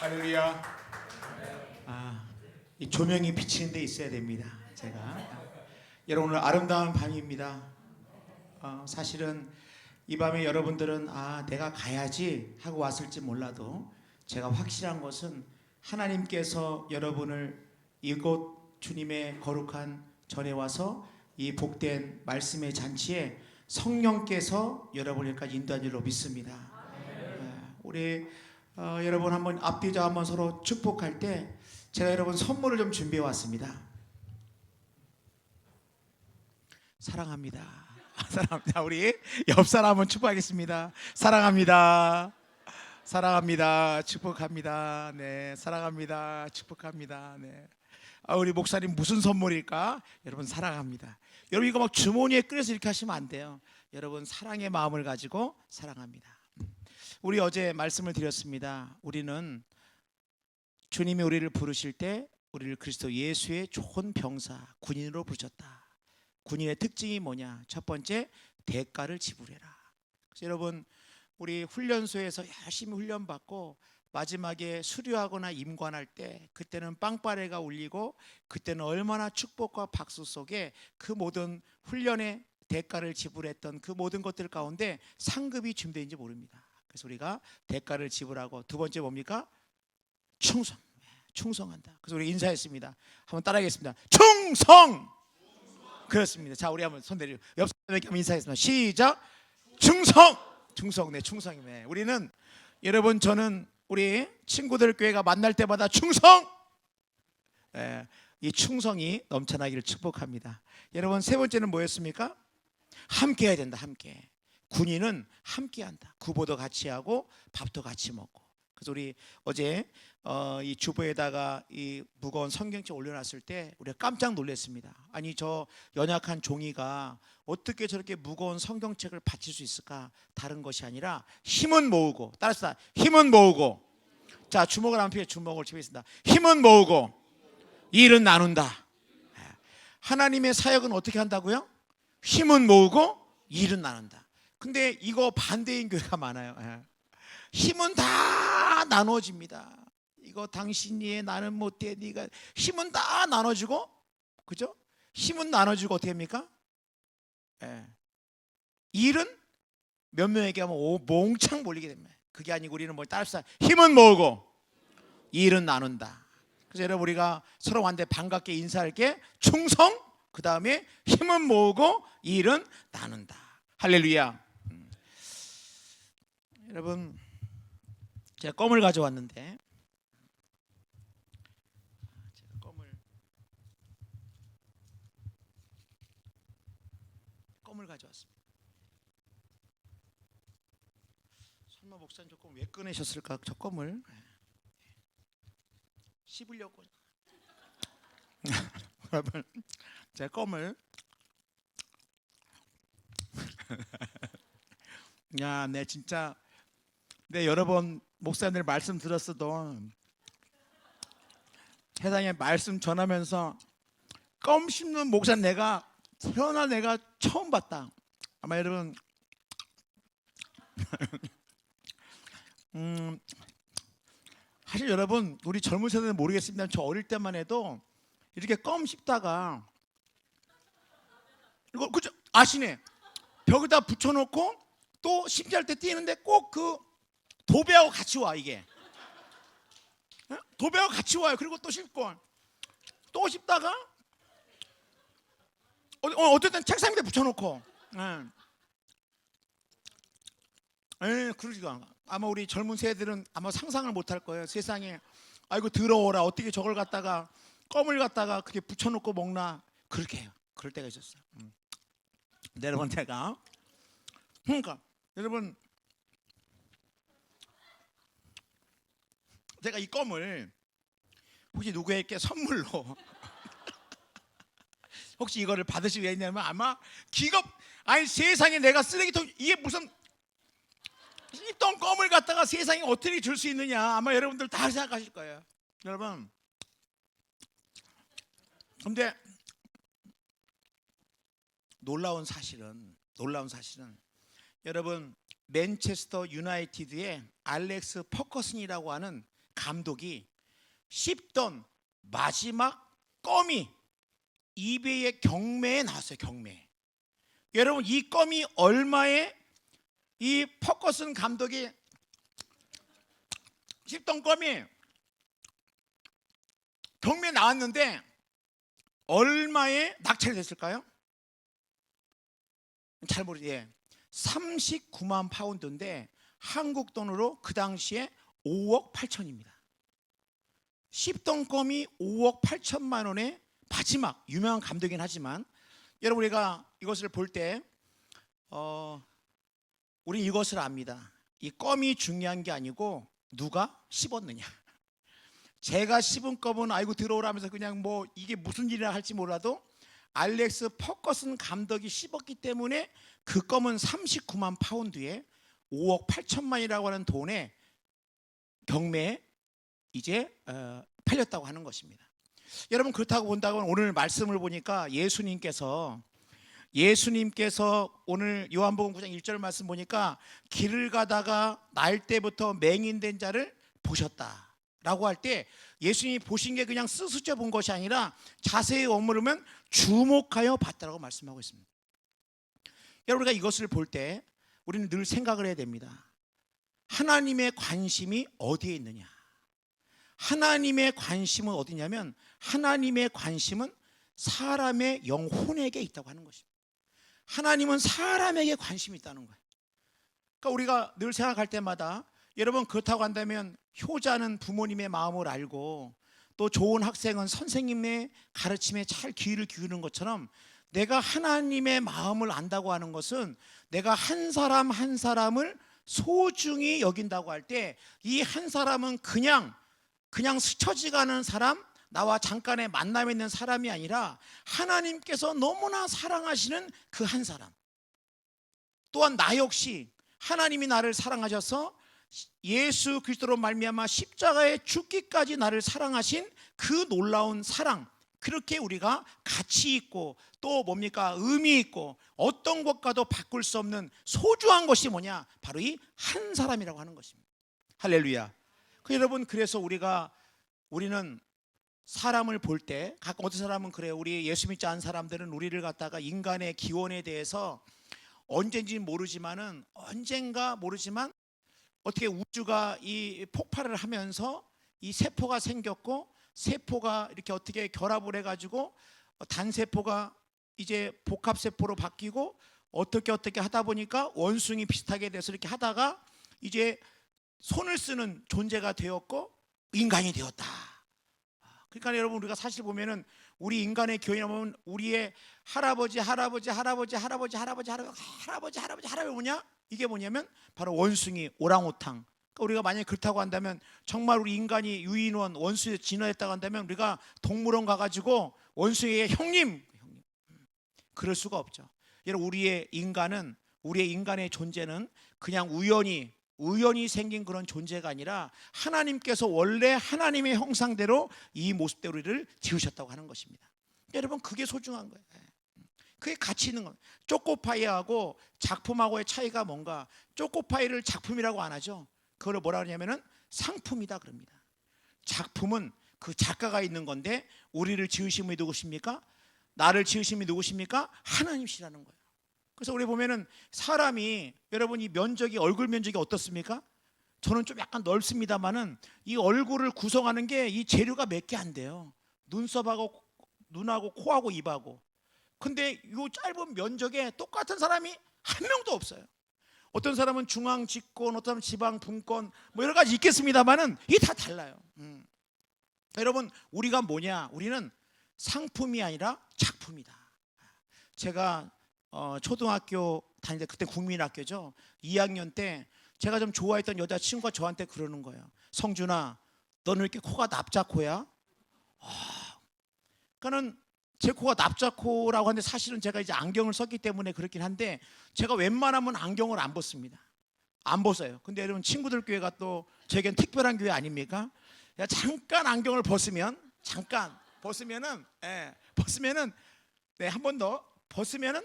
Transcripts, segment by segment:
할렐루야. 이 조명이 비치는 데 있어야 됩니다. 여러분, 오늘 아름다운 밤입니다. 사실은 이 밤에 여러분들은 내가 가야지 하고 왔을지 몰라도 제가 확실한 것은 하나님께서 여러분을 이곳 주님의 거룩한 전에 와서 이 복된 말씀의 잔치에 성령께서 여러분을 여기까지 인도한 줄로 믿습니다. 우리 여러분 한번 앞뒤자 한번 서로 축복할 때 제가 여러분 선물을 좀 준비해 왔습니다. 사랑합니다. 사랑합니다. 우리 옆 사람 한번 축복하겠습니다. 사랑합니다. 사랑합니다. 축복합니다. 네, 사랑합니다. 축복합니다. 네. 우리 목사님 무슨 선물일까? 여러분 사랑합니다. 여러분 이거 막 주머니에 끌어서 이렇게 하시면 안 돼요. 여러분 사랑의 마음을 가지고 사랑합니다. 우리 어제 말씀을 드렸습니다. 우리는 주님이 우리를 부르실 때 우리를 그리스도 예수의 좋은 병사 군인으로 부르셨다. 군인의 특징이 뭐냐? 첫 번째, 대가를 지불해라. 그래서 여러분 우리 훈련소에서 열심히 훈련받고 마지막에 수료하거나 임관할 때 그때는 빵빠레가 울리고 그때는 얼마나 축복과 박수 속에 그 모든 훈련의 대가를 지불했던 그 모든 것들 가운데 상급이 준비되는지 모릅니다. 그래서 우리가 대가를 지불하고 두 번째 뭡니까? 충성. 충성한다. 그래서 우리 인사했습니다. 한번 따라하겠습니다. 충성. 그렇습니다. 자, 우리 한번 손 내리고 옆 사람에게 한번 인사하겠습니다. 시작. 충성. 충성. 네, 충성이네. 우리는 여러분 저는 우리 친구들 교회가 만날 때마다 충성. 이 충성이 넘쳐나기를 축복합니다. 여러분 세 번째는 뭐였습니까? 함께 해야 된다. 함께. 군인은 함께한다. 구보도 같이 하고 밥도 같이 먹고. 그래서 우리 어제 이 주보에다가 이 무거운 성경책 올려놨을 때 우리가 깜짝 놀랐습니다. 아니 저 연약한 종이가 어떻게 저렇게 무거운 성경책을 받칠 수 있을까? 다른 것이 아니라 힘은 모으고, 따라서 힘은 모으고, 자 주먹을 한 피에 주먹을 치겠습니다. 힘은 모으고 일은 나눈다. 하나님의 사역은 어떻게 한다고요? 힘은 모으고 일은 나눈다. 근데 이거 반대인 교회가 많아요. 힘은 다 나눠집니다. 이거 당신이 나는 못해 네가 힘은 다 나눠주고, 그죠? 힘은 나눠주고 어떻게 합니까? 일은 몇 명에게 하면 몽창 몰리게 됩니다. 그게 아니고 우리는 뭘 따릅시다. 힘은 모으고 일은 나눈다. 그래서 여러분 우리가 서로 한테 반갑게 인사할 게 충성, 그 다음에 힘은 모으고 일은 나눈다. 할렐루야. 여러분 제가 껌을 가져왔는데 껌을 가져왔습니다. 설마 목사님 저 껌 왜 꺼내셨을까? 저 껌을 씹으려고. 여러분 제가 껌을 야, 내 진짜 내 여러 번 목사님들 말씀 들었어도 세상에 말씀 전하면서 껌 씹는 목사 내가 태어나 내가 처음 봤다. 아마 여러분 사실 여러분 우리 젊은 세대는 모르겠습니다. 저 어릴 때만 해도 이렇게 껌 씹다가 이거 그죠? 아시네. 벽에다 붙여놓고 또 씹기할 때 뛰는데 꼭 그 도배하고 같이 와. 이게 도배하고 같이 와요. 그리고 또 씹고 또 씹다가 어쨌든 책상 밑에 붙여놓고 그러지가 않아. 아마 우리 젊은 세대들은 아마 상상을 못할 거예요. 세상에 아이고 더러워라 어떻게 저걸 갖다가 껌을 갖다가 그렇게 붙여놓고 먹나. 그렇게 해요. 그럴 때가 있었어요. 여러분 제가 그러니까 여러분 제가 이 껌을 혹시 누구에게 선물로 혹시 이거를 받으시게 했냐면 아마 기겁. 아니 세상에 내가 쓰레기통 이게 무슨 씹던 껌을 갖다가 세상에 어떻게 줄 수 있느냐 아마 여러분들 다 생각하실 거예요. 여러분 근데 놀라운 사실은 여러분 맨체스터 유나이티드의 알렉스 퍼커슨이라고 하는 감독이 씹던 마지막 껌이 이베의 경매에 나왔어요. 경매. 여러분, 이 껌이 얼마에 이 퍼거슨 감독이 씹던 껌이 경매에 나왔는데 얼마에 낙찰이 됐을까요? 잘 모르지. 예. 39만 파운드인데 한국 돈으로 그 당시에 5억 8천입니다. 씹던 껌이 5억 8천만 원의 마지막 유명한 감독이긴 하지만, 여러분, 우리가 이것을 볼 때 우리 이것을 압니다. 이 껌이 중요한 게 아니고 누가 씹었느냐. 제가 씹은 껌은 아이고 들어오라면서 그냥 뭐 이게 무슨 일이라 할지 몰라도 알렉스 퍼거슨 감독이 씹었기 때문에 그 껌은 39만 파운드에 5억 8천만이라고 하는 돈에 경매에 이제 팔렸다고 하는 것입니다. 여러분, 그렇다고 본다고 오늘 말씀을 보니까 예수님께서 오늘 요한복음 9장 1절 말씀 보니까 길을 가다가 날 때부터 맹인된 자를 보셨다라고 할 때 예수님이 보신 게 그냥 스스쳐 본 것이 아니라 자세히 머무르면 주목하여 봤다라고 말씀하고 있습니다. 여러분, 우리가 이것을 볼 때 우리는 늘 생각을 해야 됩니다. 하나님의 관심이 어디에 있느냐? 하나님의 관심은 어디냐면 하나님의 관심은 사람의 영혼에게 있다고 하는 것입니다. 하나님은 사람에게 관심이 있다는 거예요. 그러니까 우리가 늘 생각할 때마다, 여러분, 그렇다고 한다면 효자는 부모님의 마음을 알고 또 좋은 학생은 선생님의 가르침에 잘 귀를 기울이는 것처럼 내가 하나님의 마음을 안다고 하는 것은 내가 한 사람 한 사람을 소중히 여긴다고 할 때 이 한 사람은 그냥 스쳐지가는 사람, 나와 잠깐의 만남에 있는 사람이 아니라 하나님께서 너무나 사랑하시는 그 한 사람. 또한 나 역시 하나님이 나를 사랑하셔서 예수 그리스도로 말미암아 십자가에 죽기까지 나를 사랑하신 그 놀라운 사랑, 그렇게 우리가 가치 있고 또 뭡니까? 의미 있고 어떤 것과도 바꿀 수 없는 소중한 것이 뭐냐? 바로 이 한 사람이라고 하는 것입니다. 할렐루야. 여러분, 그래서 우리는 사람을 볼 때, 가끔 어떤 사람은 그래요. 우리 예수 믿지 않은 사람들은 우리를 갖다가 인간의 기원에 대해서 언젠지 모르지만 어떻게 우주가 이 폭발을 하면서 이 세포가 생겼고, 세포가 이렇게 어떻게 결합을 해가지고 단세포가 이제 복합세포로 바뀌고 어떻게 하다 보니까 원숭이 비슷하게 돼서 이렇게 하다가 이제 손을 쓰는 존재가 되었고 인간이 되었다. 그러니까 여러분, 우리가 사실 보면은 우리 인간의 교회에 보면 우리의 할아버지 뭐냐? 이게 뭐냐면 바로 원숭이, 오랑우탕. 그러니까 우리가 만약에 그렇다고 한다면, 정말 우리 인간이 유인원, 원수에 진화했다고 한다면 우리가 동물원 가가지고 원숭이의 형님, 그럴 수가 없죠. 여러분, 우리의 인간의 존재는 그냥 우연히 생긴 그런 존재가 아니라 하나님께서 원래 하나님의 형상대로 이 모습대로 우리를 지으셨다고 하는 것입니다. 여러분, 그게 소중한 거예요. 그게 가치 있는 겁니다. 초코파이하고 작품하고의 차이가 뭔가? 초코파이를 작품이라고 안 하죠. 그걸 뭐라 그러냐면은 상품이다 그럽니다. 작품은 그 작가가 있는 건데 우리를 지으신 분이 누구십니까? 나를 지으신 분이 누구십니까? 하나님이시라는 거예요. 그래서 우리 보면은 사람이, 여러분, 이 면적이, 얼굴 면적이 어떻습니까? 저는 좀 약간 넓습니다만은 이 얼굴을 구성하는 게 이 재료가 몇 개 안 돼요. 눈썹하고 눈하고 코하고 입하고. 근데 이 짧은 면적에 똑같은 사람이 한 명도 없어요. 어떤 사람은 중앙 직권, 어떤 사람은 지방 분권, 뭐 여러 가지 있겠습니다만은 이게 다 달라요. 여러분, 우리가 뭐냐? 우리는 상품이 아니라 작품이다. 제가 초등학교 다닐 때, 그때 국민학교죠. 2학년 때 제가 좀 좋아했던 여자친구가 저한테 그러는 거예요. 성준아, 너는 왜 이렇게 코가 납작코야? 그러니까는 제 코가 납작코라고 하는데 사실은 제가 이제 안경을 썼기 때문에 그렇긴 한데 제가 웬만하면 안경을 안 벗습니다. 안 벗어요. 근데 여러분, 친구들 교회가 또 저에겐 특별한 교회 아닙니까? 잠깐 안경을 벗으면은 한 번 더 벗으면은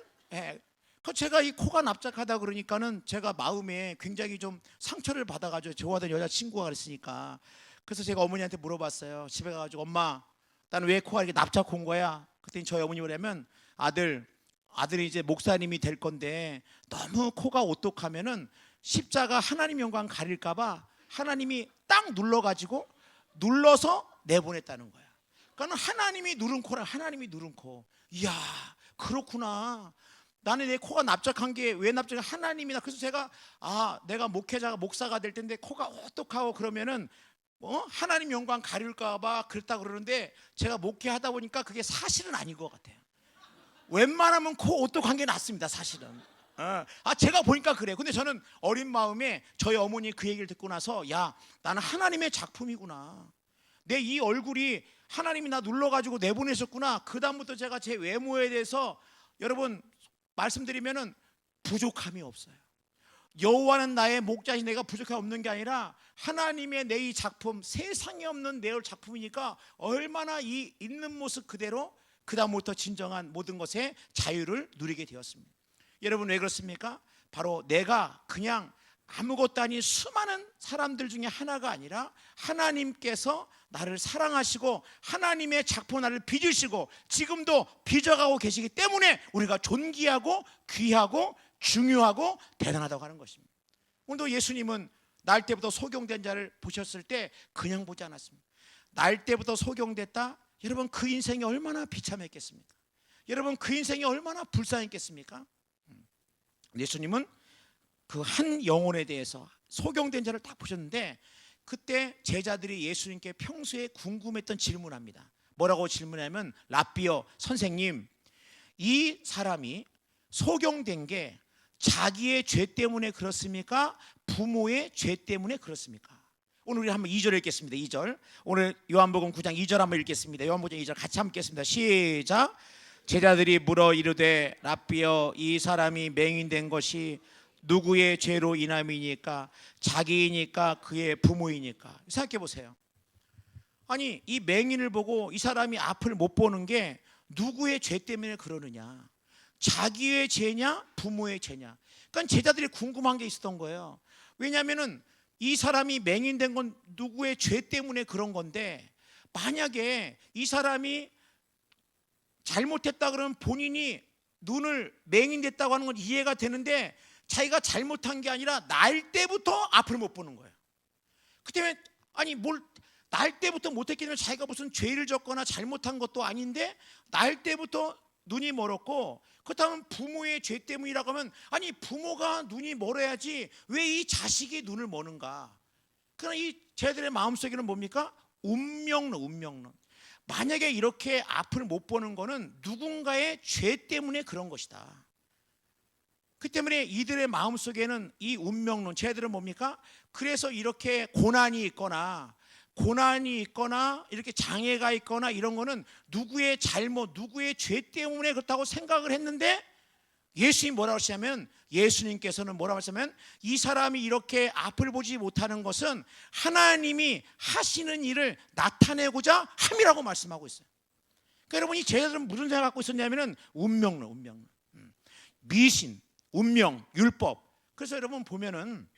제가 이 코가 납작하다 그러니까는 제가 마음에 굉장히 좀 상처를 받아가지고, 좋아하던 여자친구가 그랬으니까. 그래서 제가 어머니한테 물어봤어요. 집에 가가지고 엄마, 나는 왜 코가 이렇게 납작 온 거야? 그랬더니 저희 어머니 뭐냐면 아들이 이제 목사님이 될 건데 너무 코가 오똑하면은 십자가 하나님 영광 가릴까봐 하나님이 딱 눌러서 내보냈다는 거야. 그러니까 하나님이 누른 코라, 하나님이 누른 코. 이야, 그렇구나. 나는 내 코가 납작한 게 왜 납작해? 하나님이나. 그래서 제가 내가 목사가 될 텐데 코가 오똑하고 그러면은 하나님 영광 가릴까봐 그랬다 그러는데 제가 목회하다 보니까 그게 사실은 아닌 것 같아요. 웬만하면 코 오똑한 게 낫습니다, 사실은. 제가 보니까 그래. 근데 저는 어린 마음에 저희 어머니 그 얘기를 듣고 나서 야, 나는 하나님의 작품이구나. 내 이 얼굴이 하나님이 나 눌러가지고 내보내셨구나. 그 다음부터 제가 제 외모에 대해서 여러분 말씀드리면은 부족함이 없어요. 여호와는 나의 목자시, 내가 부족함이 없는 게 아니라 하나님의 내 이 작품, 세상에 없는 내 작품이니까 얼마나 이 있는 모습 그대로 그 다음부터 진정한 모든 것에 자유를 누리게 되었습니다. 여러분 왜 그렇습니까? 바로 내가 그냥 아무것도 아닌 수많은 사람들 중에 하나가 아니라 하나님께서 나를 사랑하시고 하나님의 작품 나를 빚으시고 지금도 빚어가고 계시기 때문에 우리가 존귀하고 귀하고 중요하고 대단하다고 하는 것입니다. 오늘도 예수님은 날 때부터 소경된 자를 보셨을 때 그냥 보지 않았습니다. 날 때부터 소경됐다. 여러분 그 인생이 얼마나 비참했겠습니까? 여러분 그 인생이 얼마나 불쌍했겠습니까? 예수님은 그 한 영혼에 대해서 소경된 자를 딱 보셨는데 그때 제자들이 예수님께 평소에 궁금했던 질문합니다. 뭐라고 질문하면 랍비여, 선생님, 이 사람이 소경된 게 자기의 죄 때문에 그렇습니까? 부모의 죄 때문에 그렇습니까? 오늘 우리 한번 2절 읽겠습니다. 2절. 오늘 요한복음 9장 2절 한번 읽겠습니다. 요한복음 2절 같이 한번 읽겠습니다. 시작. 제자들이 물어 이르되 랍비여, 이 사람이 맹인된 것이 누구의 죄로 인함이니까? 자기이니까 그의 부모이니까? 생각해 보세요. 아니 이 맹인을 보고 이 사람이 앞을 못 보는 게 누구의 죄 때문에 그러느냐? 자기의 죄냐 부모의 죄냐? 그러니까 제자들이 궁금한 게 있었던 거예요. 왜냐하면은 이 사람이 맹인된 건 누구의 죄 때문에 그런 건데 만약에 이 사람이 잘못했다 그러면 본인이 눈을 맹인됐다고 하는 건 이해가 되는데 자기가 잘못한 게 아니라 날 때부터 앞을 못 보는 거예요. 그 때문에 날 때부터 못했기 때문에 자기가 무슨 죄를 졌거나 잘못한 것도 아닌데 날 때부터 눈이 멀었고 그렇다면 부모의 죄 때문이라고 하면 아니 부모가 눈이 멀어야지 왜 이 자식이 눈을 머는가? 그러나 이 제자들의 마음속에는 뭡니까? 운명론. 만약에 이렇게 앞을 못 보는 거는 누군가의 죄 때문에 그런 것이다. 그 때문에 이들의 마음속에는 이 운명론, 제자들은 뭡니까? 그래서 이렇게 고난이 있거나 이렇게 장애가 있거나 이런 거는 누구의 잘못, 누구의 죄 때문에 그렇다고 생각을 했는데 예수님이 뭐라고 하시냐면 예수님께서는 뭐라고 하시냐면 이 사람이 이렇게 앞을 보지 못하는 것은 하나님이 하시는 일을 나타내고자 함이라고 말씀하고 있어요. 그러니까 여러분 이 제자들은 무슨 생각 갖고 있었냐면은 운명론. 미신, 운명, 율법. 그래서 여러분 보면은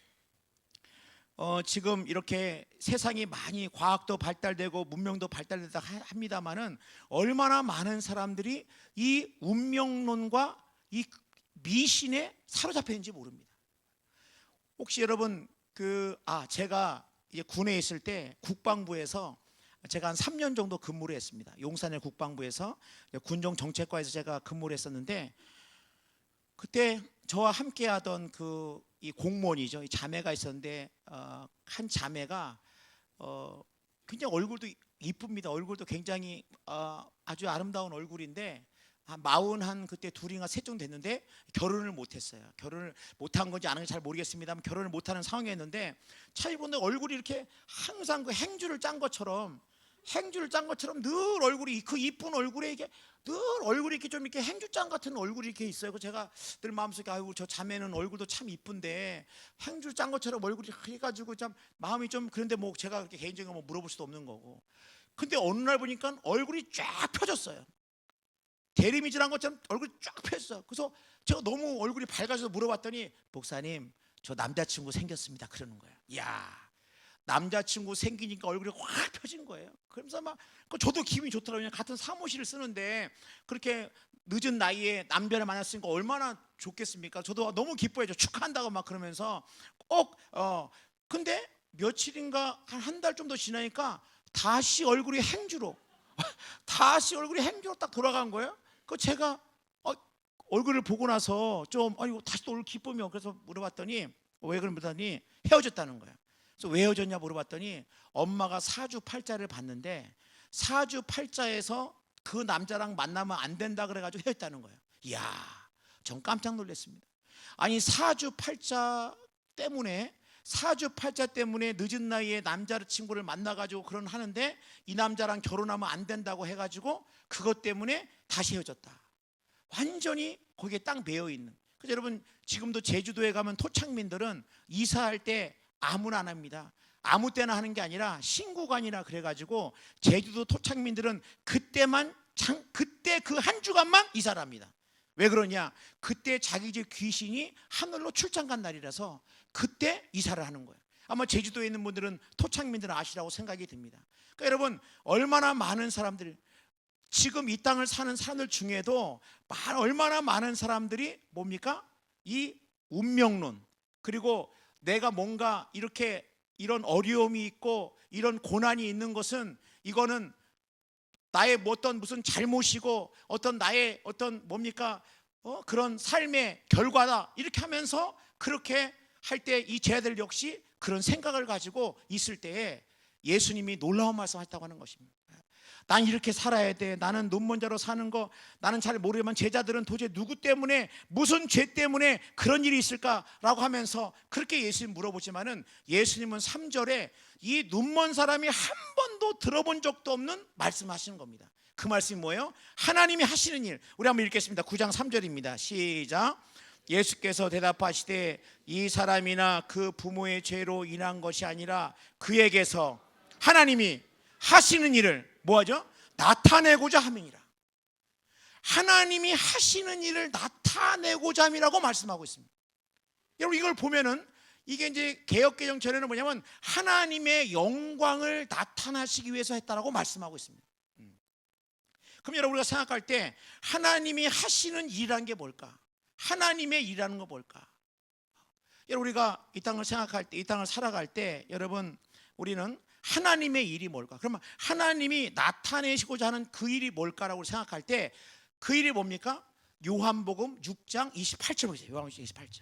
지금 이렇게 세상이 많이 과학도 발달되고 문명도 발달되다 합니다만은 얼마나 많은 사람들이 이 운명론과 이 미신에 사로잡혀 있는지 모릅니다. 혹시 여러분 제가 이제 군에 있을 때 국방부에서 제가 한 3년 정도 근무를 했습니다. 용산의 국방부에서 군정 정책과에서 제가 근무를 했었는데 그때 저와 함께하던 이 공무원이죠. 이 자매가 있었는데 한 자매가 굉장히 얼굴도 이쁩니다. 얼굴도 굉장히 아주 아름다운 얼굴인데 한 40 그때 둘인가 셋 정도 됐는데 결혼을 못했어요. 결혼을 못한 건지 안 한 건지 잘 모르겠습니다만 결혼을 못하는 상황이었는데 차이 보는데 얼굴이 이렇게 항상 그 행주를 짠 것처럼 늘 얼굴이 그 이쁜 얼굴에 이게 늘 얼굴이 이렇게 좀 이렇게 행주짱 같은 얼굴이 이렇게 있어요. 그 제가 늘 마음속에 아이고 저 자매는 얼굴도 참 이쁜데 행주 짠 것처럼 얼굴이 해가지고 참 마음이 좀 그런데 뭐 제가 그렇게 개인적인 거 물어볼 수도 없는 거고. 근데 어느 날 보니까 얼굴이 쫙 펴졌어요. 대리미질한 것처럼 얼굴이 쫙 펴졌어요. 그래서 제가 너무 얼굴이 밝아져서 물어봤더니 목사님 저 남자친구 생겼습니다. 그러는 거예요. 이야 남자친구 생기니까 얼굴이 확 펴진 거예요. 그러면서 막 저도 기분이 좋더라고요. 같은 사무실을 쓰는데 그렇게 늦은 나이에 남편을 만났으니까 얼마나 좋겠습니까? 저도 너무 기뻐해줘. 축하한다고 막 그러면서 꼭 근데 며칠인가 한 달 좀 더 지나니까 다시 얼굴이 행주로 다시 얼굴이 행주로 딱 돌아간 거예요. 그 제가 얼굴을 보고 나서 좀 아이고 다시 또 얼굴 기쁘며 그래서 물어봤더니 왜 그러더니 헤어졌다는 거예요. 그래서 왜 헤어졌냐 물어봤더니 엄마가 사주팔자를 봤는데 사주팔자에서 그 남자랑 만나면 안 된다 그래가지고 헤어졌다는 거예요. 이야, 전 깜짝 놀랐습니다. 아니 사주팔자 때문에 늦은 나이에 남자친구를 만나가지고 그런 하는데 이 남자랑 결혼하면 안 된다고 해가지고 그것 때문에 다시 헤어졌다. 완전히 거기에 딱 매여있는. 그래서 여러분 지금도 제주도에 가면 토착민들은 이사할 때 아무나 안 합니다. 아무 때나 하는 게 아니라 신구간이라 그래가지고 제주도 토착민들은 그때 그 한 주간만 이사를 합니다. 왜 그러냐? 그때 자기 집 귀신이 하늘로 출장 간 날이라서 그때 이사를 하는 거예요. 아마 제주도에 있는 분들은 토착민들은 아시라고 생각이 듭니다. 그러니까 여러분 얼마나 많은 사람들 지금 이 땅을 사는 사람들 중에도 얼마나 많은 사람들이 뭡니까? 이 운명론 그리고 내가 뭔가 이런 어려움이 있고 이런 고난이 있는 것은 이거는 나의 어떤 무슨 잘못이고 어떤 나의 어떤 뭡니까? 그런 삶의 결과다 이렇게 하면서 그렇게 할 때 이 제자들 역시 그런 생각을 가지고 있을 때에 예수님이 놀라운 말씀하셨다고 하는 것입니다. 난 이렇게 살아야 돼. 나는 눈먼 자로 사는 거 나는 잘 모르지만 제자들은 도대체 누구 때문에 무슨 죄 때문에 그런 일이 있을까라고 하면서 그렇게 예수님 물어보지만은 예수님은 3절에 이 눈먼 사람이 한 번도 들어본 적도 없는 말씀하시는 겁니다. 그 말씀이 뭐예요? 하나님이 하시는 일. 우리 한번 읽겠습니다. 9장 3절입니다. 시작. 예수께서 대답하시되 이 사람이나 그 부모의 죄로 인한 것이 아니라 그에게서 하나님이 하시는 일을 뭐하죠? 나타내고자 함이니라. 하나님이 하시는 일을 나타내고자 함이라고 말씀하고 있습니다. 여러분 이걸 보면은 이게 이제 개역개정 전에는 뭐냐면 하나님의 영광을 나타나시기 위해서 했다라고 말씀하고 있습니다. 그럼 여러분 우리가 생각할 때 하나님이 하시는 일이라는 게 뭘까? 하나님의 일이라는 거 뭘까? 여러분 우리가 이 땅을 생각할 때 이 땅을 살아갈 때 여러분 우리는 하나님의 일이 뭘까? 그러면 하나님이 나타내시고자 하는 그 일이 뭘까라고 생각할 때 그 일이 뭡니까? 요한복음 6장 28절 보세요. 요한복음 28절.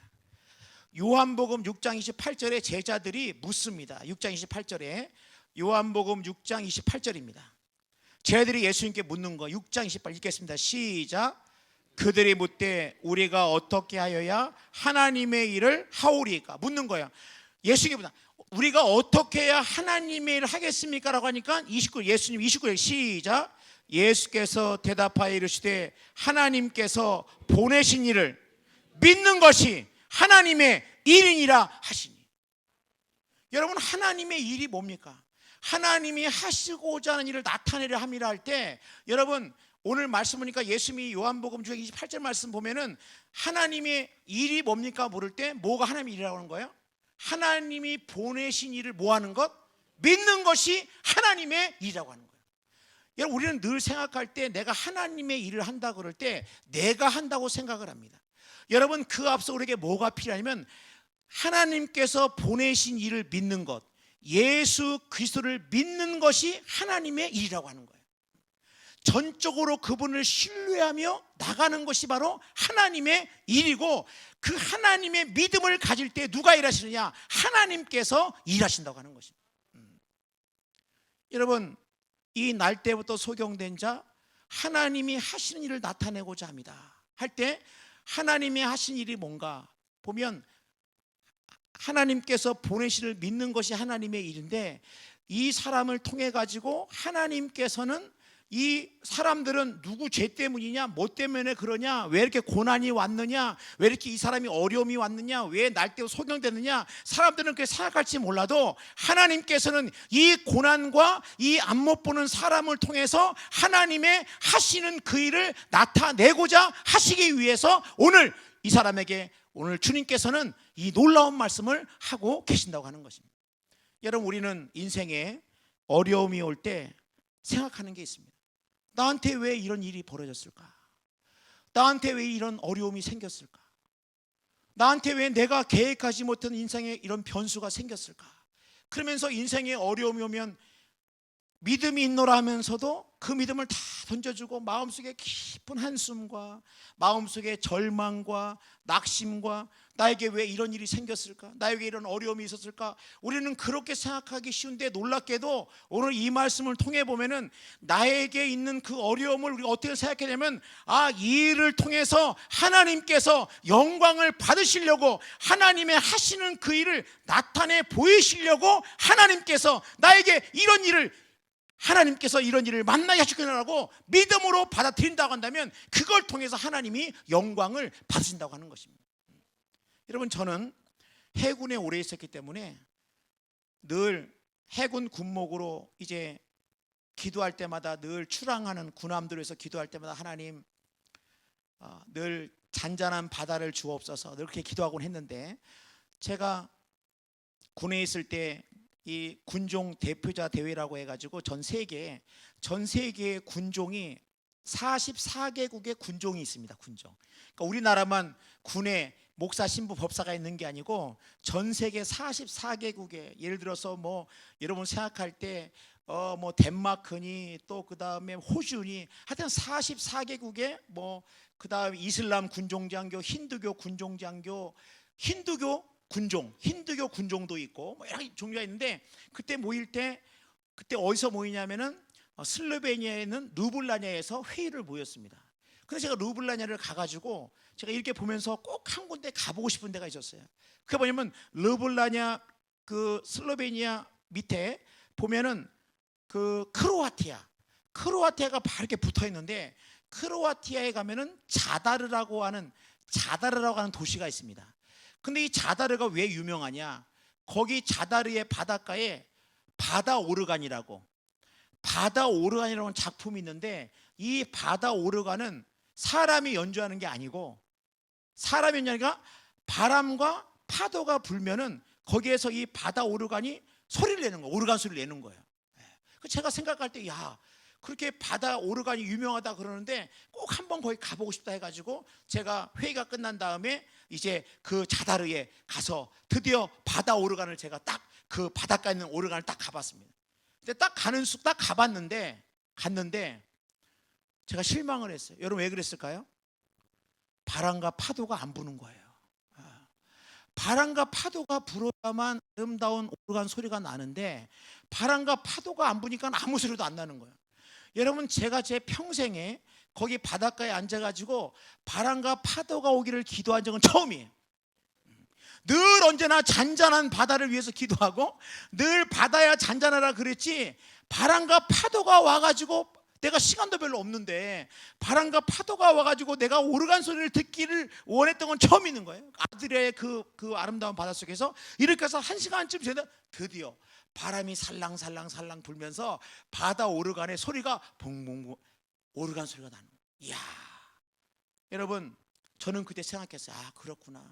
요한복음 6장 28절에 제자들이 묻습니다. 6장 28절에 요한복음 6장 28절입니다. 제자들이 예수님께 묻는 거 6장 28절 읽겠습니다. 시작. 그들이 묻되 우리가 어떻게 하여야 하나님의 일을 하오리까? 묻는 거예요. 예수님께 묻다. 우리가 어떻게 해야 하나님의 일을 하겠습니까? 라고 하니까 29, 예수님 29절 시작. 예수께서 대답하여 이르시되 하나님께서 보내신 일을 믿는 것이 하나님의 일이니라 하시니. 여러분 하나님의 일이 뭡니까? 하나님이 하시고자 하는 일을 나타내려 함이라 할 때 여러분 오늘 말씀 보니까 예수님이 요한복음 중에 28절 말씀 보면은 하나님의 일이 뭡니까? 물을 때 뭐가 하나님의 일이라고 하는 거예요? 하나님이 보내신 일을 뭐 하는 것? 믿는 것이 하나님의 일이라고 하는 거예요. 여러분 우리는 늘 생각할 때 내가 하나님의 일을 한다 그럴 때 내가 한다고 생각을 합니다. 여러분 그 앞서 우리에게 뭐가 필요하냐면 하나님께서 보내신 일을 믿는 것, 예수 그리스도를 믿는 것이 하나님의 일이라고 하는 거예요. 전적으로 그분을 신뢰하며 나가는 것이 바로 하나님의 일이고 그 하나님의 믿음을 가질 때 누가 일하시느냐? 하나님께서 일하신다고 하는 것입니다. 여러분 이 날 때부터 소경된 자 하나님이 하시는 일을 나타내고자 합니다. 할 때 하나님이 하신 일이 뭔가 보면 하나님께서 보내시를 믿는 것이 하나님의 일인데 이 사람을 통해 가지고 하나님께서는 이 사람들은 누구 죄 때문이냐, 뭐 때문에 그러냐, 왜 이렇게 고난이 왔느냐, 왜 이렇게 이 사람이 어려움이 왔느냐, 왜 날 때로 소경됐느냐, 사람들은 그렇게 생각할지 몰라도 하나님께서는 이 고난과 이 안 못 보는 사람을 통해서 하나님의 하시는 그 일을 나타내고자 하시기 위해서 오늘 이 사람에게 오늘 주님께서는 이 놀라운 말씀을 하고 계신다고 하는 것입니다. 여러분, 우리는 인생에 어려움이 올 때 생각하는 게 있습니다. 나한테 왜 이런 일이 벌어졌을까? 나한테 왜 이런 어려움이 생겼을까? 나한테 왜 내가 계획하지 못한 인생에 이런 변수가 생겼을까? 그러면서 인생에 어려움이 오면 믿음이 있노라 하면서도 그 믿음을 다 던져주고 마음속에 깊은 한숨과 마음속에 절망과 낙심과 나에게 왜 이런 일이 생겼을까? 나에게 이런 어려움이 있었을까? 우리는 그렇게 생각하기 쉬운데, 놀랍게도 오늘 이 말씀을 통해 보면은 나에게 있는 그 어려움을 우리가 어떻게 생각하냐면, 이 일을 통해서 하나님께서 영광을 받으시려고, 하나님의 하시는 그 일을 나타내 보이시려고 하나님께서 나에게 하나님께서 이런 일을 만나게 하시겠다고 믿음으로 받아들인다고 한다면, 그걸 통해서 하나님이 영광을 받으신다고 하는 것입니다. 여러분, 저는 해군에 오래 있었기 때문에 늘 해군 군목으로 이제 기도할 때마다, 늘 출항하는 군함들에서 기도할 때마다 하나님, 늘 잔잔한 바다를 주옵소서, 늘 그렇게 기도하곤 했는데, 제가 군에 있을 때 이 군종 대표자 대회라고 해가지고 전 세계의 군종이 44개국의 군종이 있습니다. 군종. 그러니까 우리나라만 군에 목사, 신부, 법사가 있는 게 아니고 전 세계 44개국에, 예를 들어서 뭐 여러분 생각할 때 뭐 덴마크니, 또 그 다음에 호주니, 하여튼 44개국에 뭐 그 다음에 이슬람 군종장교, 힌두교 군종장교, 힌두교 군종도 있고 뭐 여러 가지 종류가 있는데, 그때 모일 때, 그때 어디서 모이냐면은 슬로베니아에 있는 르블라냐에서 회의를 모였습니다. 근데 제가 르블라냐를 가가지고 제가 이렇게 보면서 꼭 한 군데 가보고 싶은 데가 있었어요. 그게 뭐냐면, 르블라냐 그 슬로베니아 밑에 보면은 그 크로아티아가 바로 이렇게 붙어 있는데, 크로아티아에 가면은 자다르라고 하는 도시가 있습니다. 근데 이 자다르가 왜 유명하냐? 거기 자다르의 바닷가에 바다 오르간이라고 하는 작품이 있는데, 이 바다 오르간은 사람이 연주하는 게 아니고, 바람과 파도가 불면은 거기에서 이 바다 오르간이 소리를 내는 거예요. 오르간 소리를 내는 거예요. 제가 생각할 때, 그렇게 바다 오르간이 유명하다 그러는데 꼭 한번 거기 가보고 싶다 해가지고, 제가 회의가 끝난 다음에 이제 그 자다르에 가서 드디어 바다 오르간을, 제가 딱 그 바닷가에 있는 오르간을 딱 가봤습니다. 근데 딱 갔는데 제가 실망을 했어요. 여러분, 왜 그랬을까요? 바람과 파도가 안 부는 거예요. 바람과 파도가 불어야만 아름다운 오르간 소리가 나는데, 바람과 파도가 안 부니까 아무 소리도 안 나는 거예요. 여러분, 제가 제 평생에 거기 바닷가에 앉아가지고 바람과 파도가 오기를 기도한 적은 처음이에요. 늘 언제나 잔잔한 바다를 위해서 기도하고, 늘 바다야 잔잔하라 그랬지, 바람과 파도가 와가지고, 내가 시간도 별로 없는데 바람과 파도가 와가지고 내가 오르간 소리를 듣기를 원했던 건 처음 있는 거예요. 아드리아의 그 아름다운 바닷속에서 이렇게 해서 1시간쯤 지나 드디어 바람이 살랑살랑 불면서 바다 오르간의 소리가 봉봉봉, 오르간 소리가 나는 거예요. 이야, 여러분, 저는 그때 생각했어요. 그렇구나.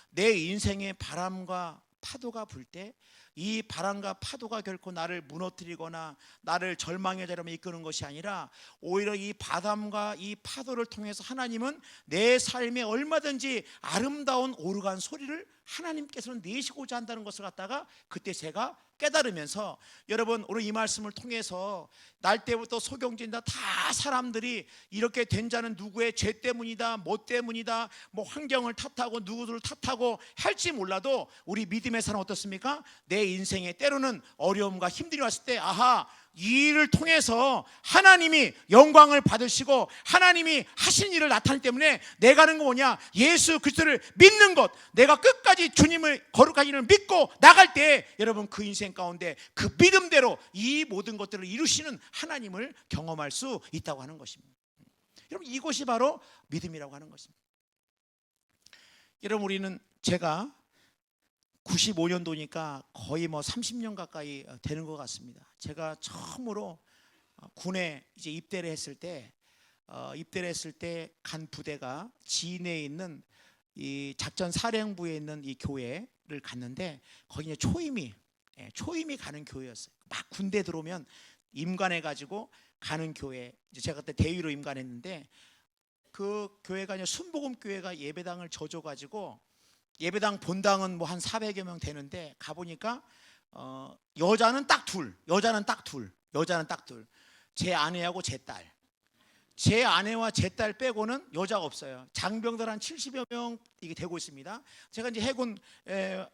내 인생에 바람과 파도가 불 때, 이 바람과 파도가 결코 나를 무너뜨리거나 나를 절망의 자리로 이끄는 것이 아니라, 오히려 이 바람과 이 파도를 통해서 하나님은 내 삶에 얼마든지 아름다운 오르간 소리를 하나님께서는 내시고자 한다는 것을 갖다가 그때 제가 깨달으면서, 여러분, 오늘 이 말씀을 통해서 날 때부터 소경진다 다 사람들이 이렇게 된 자는 누구의 죄 때문이다, 뭐 때문이다, 뭐 환경을 탓하고 누구들을 탓하고 할지 몰라도, 우리 믿음의 사람 어떻습니까? 내 인생에 때로는 어려움과 힘들이 왔을 때, 이 일을 통해서 하나님이 영광을 받으시고 하나님이 하신 일을 나타내기 때문에 내가 하는 거 뭐냐? 예수 그리스도를 믿는 것, 내가 끝까지 주님을 거룩한 일을 믿고 나갈 때, 여러분, 그 인생 가운데 그 믿음대로 이 모든 것들을 이루시는 하나님을 경험할 수 있다고 하는 것입니다. 여러분, 이것이 바로 믿음이라고 하는 것입니다. 여러분, 우리는, 제가 95년도니까 거의 뭐 30년 가까이 되는 것 같습니다. 제가 처음으로 군에 이제 입대를 했을 때 간 부대가 진해에 있는 이 작전 사령부에 있는 이 교회를 갔는데, 거기 이제 초임이 초임이 가는 교회였어요. 막 군대 들어오면 임관해 가지고 가는 교회. 이제 제가 그때 대위로 임관했는데 그 교회가 이제 순복음 교회가 예배당을 져줘 가지고 예배당 본당은 뭐 한 400여 명 되는데 가 보니까 여자는 딱 둘. 제 아내하고 제 딸. 제 아내와 제 딸 빼고는 여자가 없어요. 장병들 한 70여 명 이게 되고 있습니다. 제가 이제 해군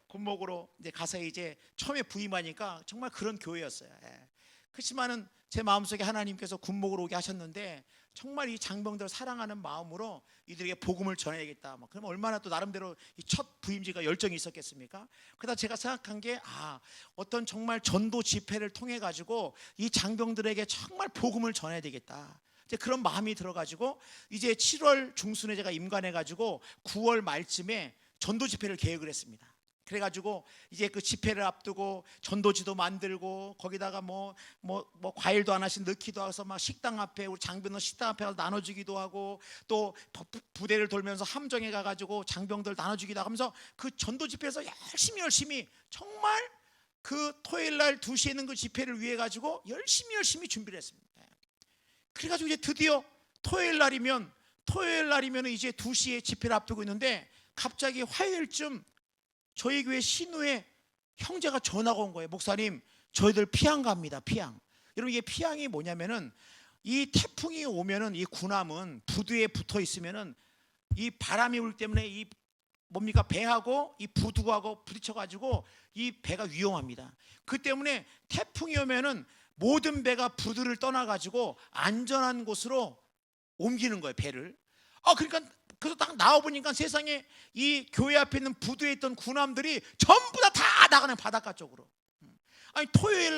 군목으로 이제 가서 이제 처음에 부임하니까 정말 그런 교회였어요. 그렇지만은 제 마음속에 하나님께서 군목으로 오게 하셨는데 정말 이 장병들을 사랑하는 마음으로 이들에게 복음을 전해야겠다. 그럼 얼마나 또 나름대로 이 첫 부임지가 열정이 있었겠습니까? 그러다 제가 생각한 게 어떤 정말 전도 집회를 통해 가지고 이 장병들에게 정말 복음을 전해야 되겠다. 이제 그런 마음이 들어가지고 이제 7월 중순에 제가 임관해가지고 9월 말쯤에 전도 집회를 계획을 했습니다. 그래가지고 이제 그 집회를 앞두고 전도지도 만들고 거기다가 뭐 과일도 하나씩 넣기도 해서 막 식당 앞에 우리 장병들 식당 앞에 가서 나눠주기도 하고 또 부대를 돌면서 함정에 가가지고 장병들 나눠주기도 하면서 그 전도 집회에서 열심히 정말 그 토요일 날 2시에 있는 그 집회를 위해 가지고 열심히 준비를 했습니다. 그래가지고 이제 드디어 토요일 날이면 이제 2시에 집회를 앞두고 있는데 갑자기 화요일쯤 저희 교회 신우의 형제가 전화가 온 거예요. 목사님, 저희들 피양 갑니다. 피양. 여러분, 이게 피양이 뭐냐면은 이 태풍이 오면은 이 군함은 부두에 붙어 있으면은 이 바람이 불 때문에 이 뭡니까 배하고 이 부두하고 부딪혀 가지고 이 배가 위험합니다. 그 때문에 태풍이 오면은 모든 배가 부두를 떠나 가지고 안전한 곳으로 옮기는 거예요, 배를. 그러니까 그래서 딱 나와 보니까 세상에 이 교회 앞에 있는 부두에 있던 군함들이 전부 다 나가는 바닷가 쪽으로. 아니 토요일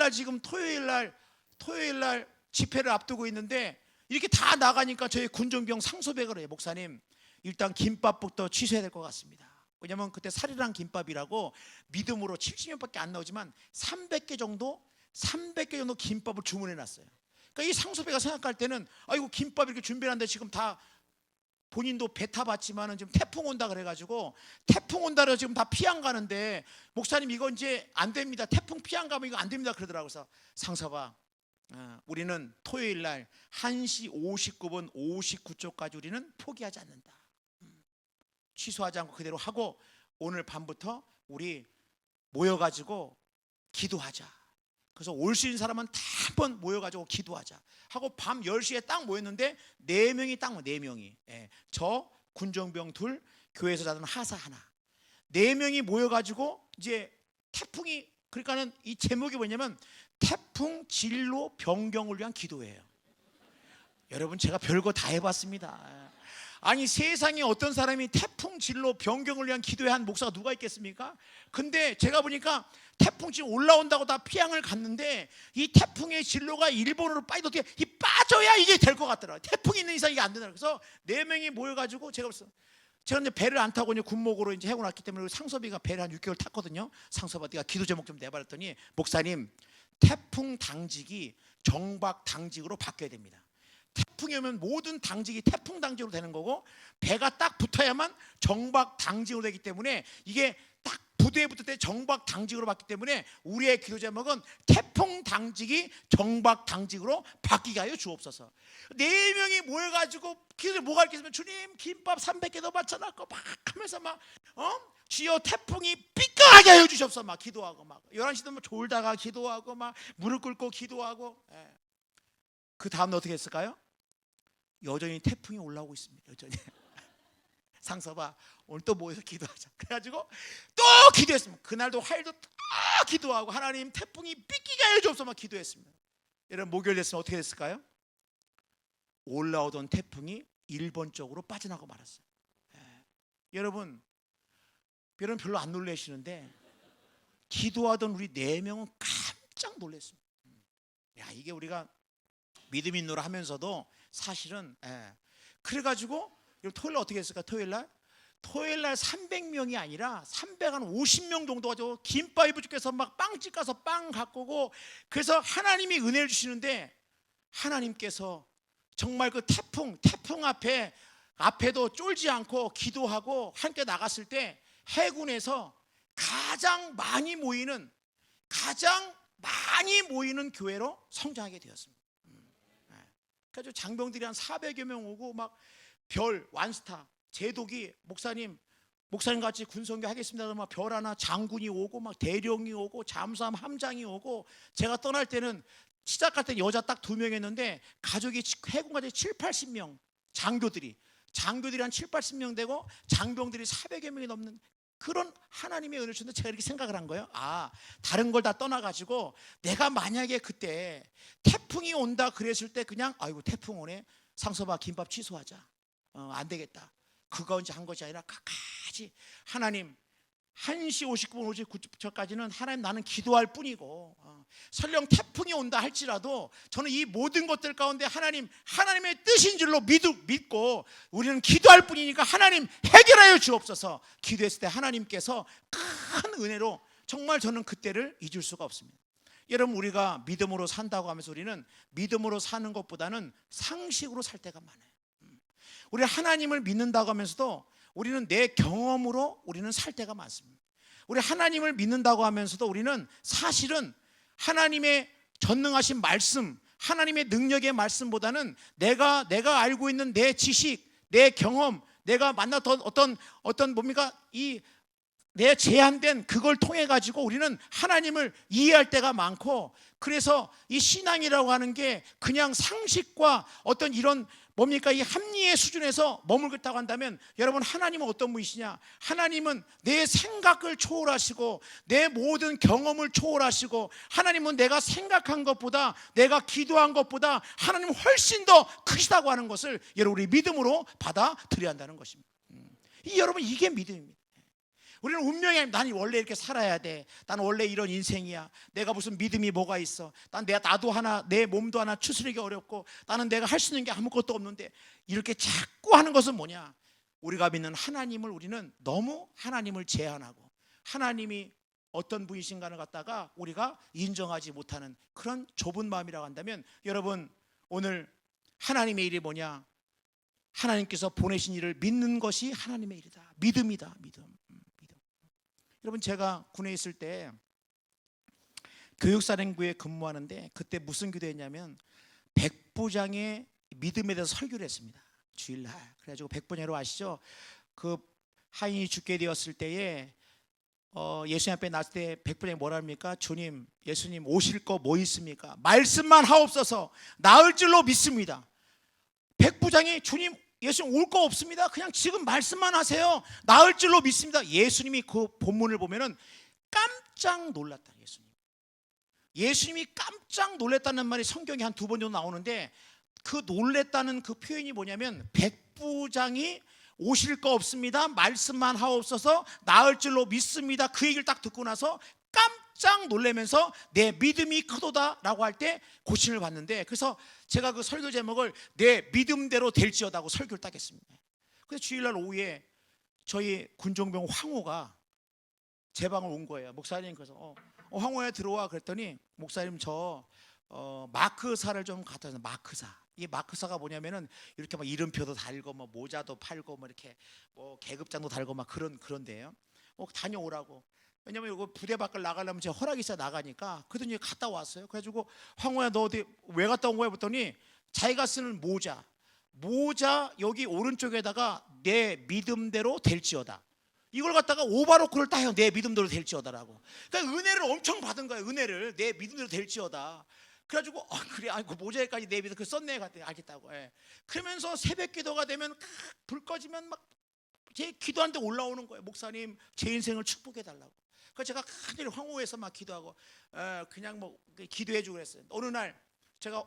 날 집회를 앞두고 있는데 이렇게 다 나가니까 저희 군종병 상소백을 해요. 목사님, 일단 김밥부터 취소해야 될 것 같습니다. 왜냐면 그때 살이랑 김밥이라고 믿음으로 70명밖에 안 나오지만 300개 정도 김밥을 주문해 놨어요. 그러니까 이 상소배가 생각할 때는 아이고 김밥 이렇게 준비하는데 지금 다 본인도 배 타봤지만은 지금 태풍 온다 그래가지고 태풍 온다고 지금 다 피양 가는데 목사님 이거 이제 안 됩니다. 태풍 피양 가면 이거 안 됩니다 그러더라고요. 그래서 상서봐, 우리는 토요일 날 1시 59분 59초까지 우리는 포기하지 않는다. 취소하지 않고 그대로 하고 오늘 밤부터 우리 모여가지고 기도하자. 그래서 올 수 있는 사람은 다 한번 모여가지고 기도하자 하고 밤 10시에 딱 모였는데 4명이 저 군정병 둘, 교회에서 자던 하사 하나, 4명이 모여가지고 이제 태풍이, 그러니까는 이 제목이 뭐냐면 태풍 진로 변경을 위한 기도예요. 여러분, 제가 별거 다 해봤습니다. 아니 세상에 어떤 사람이 태풍 진로 변경을 위한 기도에 한 목사가 누가 있겠습니까? 근데 제가 보니까 태풍 지금 올라온다고 다 피양을 갔는데 이 태풍의 진로가 일본으로 빠져도 어떻게 이 빠져야 이게 될 것 같더라고요. 태풍이 있는 이상 이게 안 된다. 그래서 4명이 모여가지고 제가 이제 배를 안 타고 이제 군목으로 이제 해고 났기 때문에 상섭이가 배를 한 6개월 탔거든요. 상섭아, 네가 기도 제목 좀 내봐 그랬더니 목사님, 태풍 당직이 정박 당직으로 바뀌어야 됩니다. 태풍이 오면 모든 당직이 태풍 당직으로 되는 거고 배가 딱 붙어야만 정박 당직으로 되기 때문에 이게 딱 부두에 붙을 때 정박 당직으로 바뀌기 때문에 우리의 기도 제목은 태풍 당직이 정박 당직으로 바뀌게 하여 주옵소서. 4명이 모여가지고 기도에 뭐가 있겠으면 주님 김밥 300개도 맞춰놨고 막 하면서 막 주여 태풍이 삐까하게 하여 주옵소서 막 기도하고 막 11시도 뭐 졸다가 기도하고 막 무릎 꿇고 기도하고. 그 다음에 어떻게 했을까요? 여전히 태풍이 올라오고 있습니다. 여전히. 상서봐, 오늘 또 모여서 기도하자. 그래가지고 또 기도했습니다. 그날도 화요일도 또 기도하고 하나님 태풍이 삐끼게 해주옵소서 막 기도했습니다. 여러분, 목요일 됐으면 어떻게 됐을까요? 올라오던 태풍이 일본 쪽으로 빠져나가고 말았어요. 여러분 별로 안 놀라시는데 기도하던 우리 4명은 깜짝 놀랐습니다. 야, 이게 우리가 믿음 있노라 하면서도 사실은 그래가지고 토요일 날 어떻게 했을까? 토요일 날 300명이 아니라 350명 정도 가지고 김밥 부족해서 막 빵집 가서 빵 갖고 오고, 그래서 하나님이 은혜를 주시는데 하나님께서 정말 그 태풍 앞에도 쫄지 않고 기도하고 함께 나갔을 때 해군에서 가장 많이 모이는 가장 많이 모이는 교회로 성장하게 되었습니다. 그래서 장병들이 한 400여 명 오고 막 별, 완스타, 제독이 목사님 같이 군성교 하겠습니다. 막 별 하나 장군이 오고 막 대령이 오고 잠수함 함장이 오고, 제가 떠날 때는 시작할 때 여자 딱 2명이었는데 가족이 해군까지 7, 80명, 장교들이 한 7, 80명 되고 장병들이 400여 명이 넘는 그런 하나님의 은혜를 주는데, 제가 이렇게 생각을 한 거예요. 다른 걸 다 떠나가지고 내가 만약에 그때 태풍이 온다 그랬을 때 그냥 아이고 태풍 오네, 상서봐 김밥 취소하자, 안 되겠다, 그거 이제 한 것이 아니라 끝까지 하나님 1시 59분 59초까지는 하나님 나는 기도할 뿐이고, 설령 태풍이 온다 할지라도 저는 이 모든 것들 가운데 하나님의 뜻인 줄로 믿고 우리는 기도할 뿐이니까 하나님 해결하여 주옵소서 기도했을 때 하나님께서 큰 은혜로 정말 저는 그때를 잊을 수가 없습니다. 여러분, 우리가 믿음으로 산다고 하면서 우리는 믿음으로 사는 것보다는 상식으로 살 때가 많아요. 우리 하나님을 믿는다고 하면서도 우리는 내 경험으로 우리는 살 때가 많습니다. 우리 하나님을 믿는다고 하면서도 우리는 사실은 하나님의 전능하신 말씀, 하나님의 능력의 말씀보다는 내가 알고 있는 내 지식, 내 경험, 내가 만났던 어떤 뭡니까 내 제한된 그걸 통해 가지고 우리는 하나님을 이해할 때가 많고, 그래서 이 신앙이라고 하는 게 그냥 상식과 어떤 이런 뭡니까 이 합리의 수준에서 머물겠다고 한다면, 여러분 하나님은 어떤 분이시냐? 하나님은 내 생각을 초월하시고 내 모든 경험을 초월하시고, 하나님은 내가 생각한 것보다 내가 기도한 것보다 하나님은 훨씬 더 크시다고 하는 것을 여러분 우리 믿음으로 받아들여야 한다는 것입니다. 여러분 이게 믿음입니다. 우리는 운명이 나는 원래 이렇게 살아야 돼, 나는 원래 이런 인생이야, 내가 무슨 믿음이 뭐가 있어, 나도 하나 내 몸도 하나 추스르기 어렵고 나는 내가 할 수 있는 게 아무것도 없는데, 이렇게 자꾸 하는 것은 뭐냐? 우리가 믿는 하나님을 우리는 너무 하나님을 제한하고 하나님이 어떤 분이신가를 갖다가 우리가 인정하지 못하는 그런 좁은 마음이라고 한다면, 여러분 오늘 하나님의 일이 뭐냐? 하나님께서 보내신 일을 믿는 것이 하나님의 일이다. 믿음이다. 믿음. 여러분, 제가 군에 있을 때 교육사령부에 근무하는데 그때 무슨 기도했냐면 백부장의 믿음에 대해서 설교를 했습니다. 주일날. 그래가지고 백부장으로 아시죠? 그 하인이 죽게 되었을 때에 예수님 앞에 나왔을 때 백부장이 뭐라 합니까? 주님, 예수님 오실 거 뭐 있습니까? 말씀만 하옵소서, 나을 줄로 믿습니다. 백부장이 주님, 예수님 올 거 없습니다, 그냥 지금 말씀만 하세요, 나을 줄로 믿습니다. 예수님이 그 본문을 보면은 깜짝 놀랐다. 예수님이 깜짝 놀랐다는 말이 성경에 한 2번 정도 나오는데, 그 놀랬다는 그 표현이 뭐냐면 백부장이 오실 거 없습니다, 말씀만 하옵소서, 나을 줄로 믿습니다, 그 얘기를 딱 듣고 나서 깜짝 놀라면서 내 믿음이 크도다 라고 할 때 고침을 받는데, 그래서 제가 그 설교 제목을 내 믿음대로 될지어다고 설교를 딱 했습니다. 그래서 주일날 오후에 저희 군종병 황호가 제 방을 온 거예요. 목사님, 그래서 황호야 들어와 그랬더니, 목사님 저 마크사를 좀 갖다 줘. 마크사. 이 마크사가 뭐냐면은 이렇게 막 이름표도 달고 뭐 모자도 팔고 뭐 이렇게 뭐 계급장도 달고 막 그런데요. 다녀오라고. 왜냐면 이거 부대 밖을 나가려면 제가 허락이 있어야 나가니까. 그랬더니 갔다 왔어요. 그래가지고 황호야 너 어디 왜 갔다 온 거야? 했더니 자기가 쓰는 모자 여기 오른쪽에다가 내 믿음대로 될지어다, 이걸 갖다가 오바로크를 따요. 내 믿음대로 될지어다라고. 그러니까 은혜를 엄청 받은 거예요. 은혜를 내 믿음대로 될지어다. 그래가지고 그래, 그 모자에까지 내 믿음 그 썼네. 갔더니 알겠다고. 그러면서 새벽 기도가 되면 불 꺼지면 막 제 기도하는데 올라오는 거예요. 목사님 제 인생을 축복해 달라고. 그래서 제가 간절히 황호에서 막 기도하고 그냥 뭐 기도해주고 그랬어요. 어느 날 제가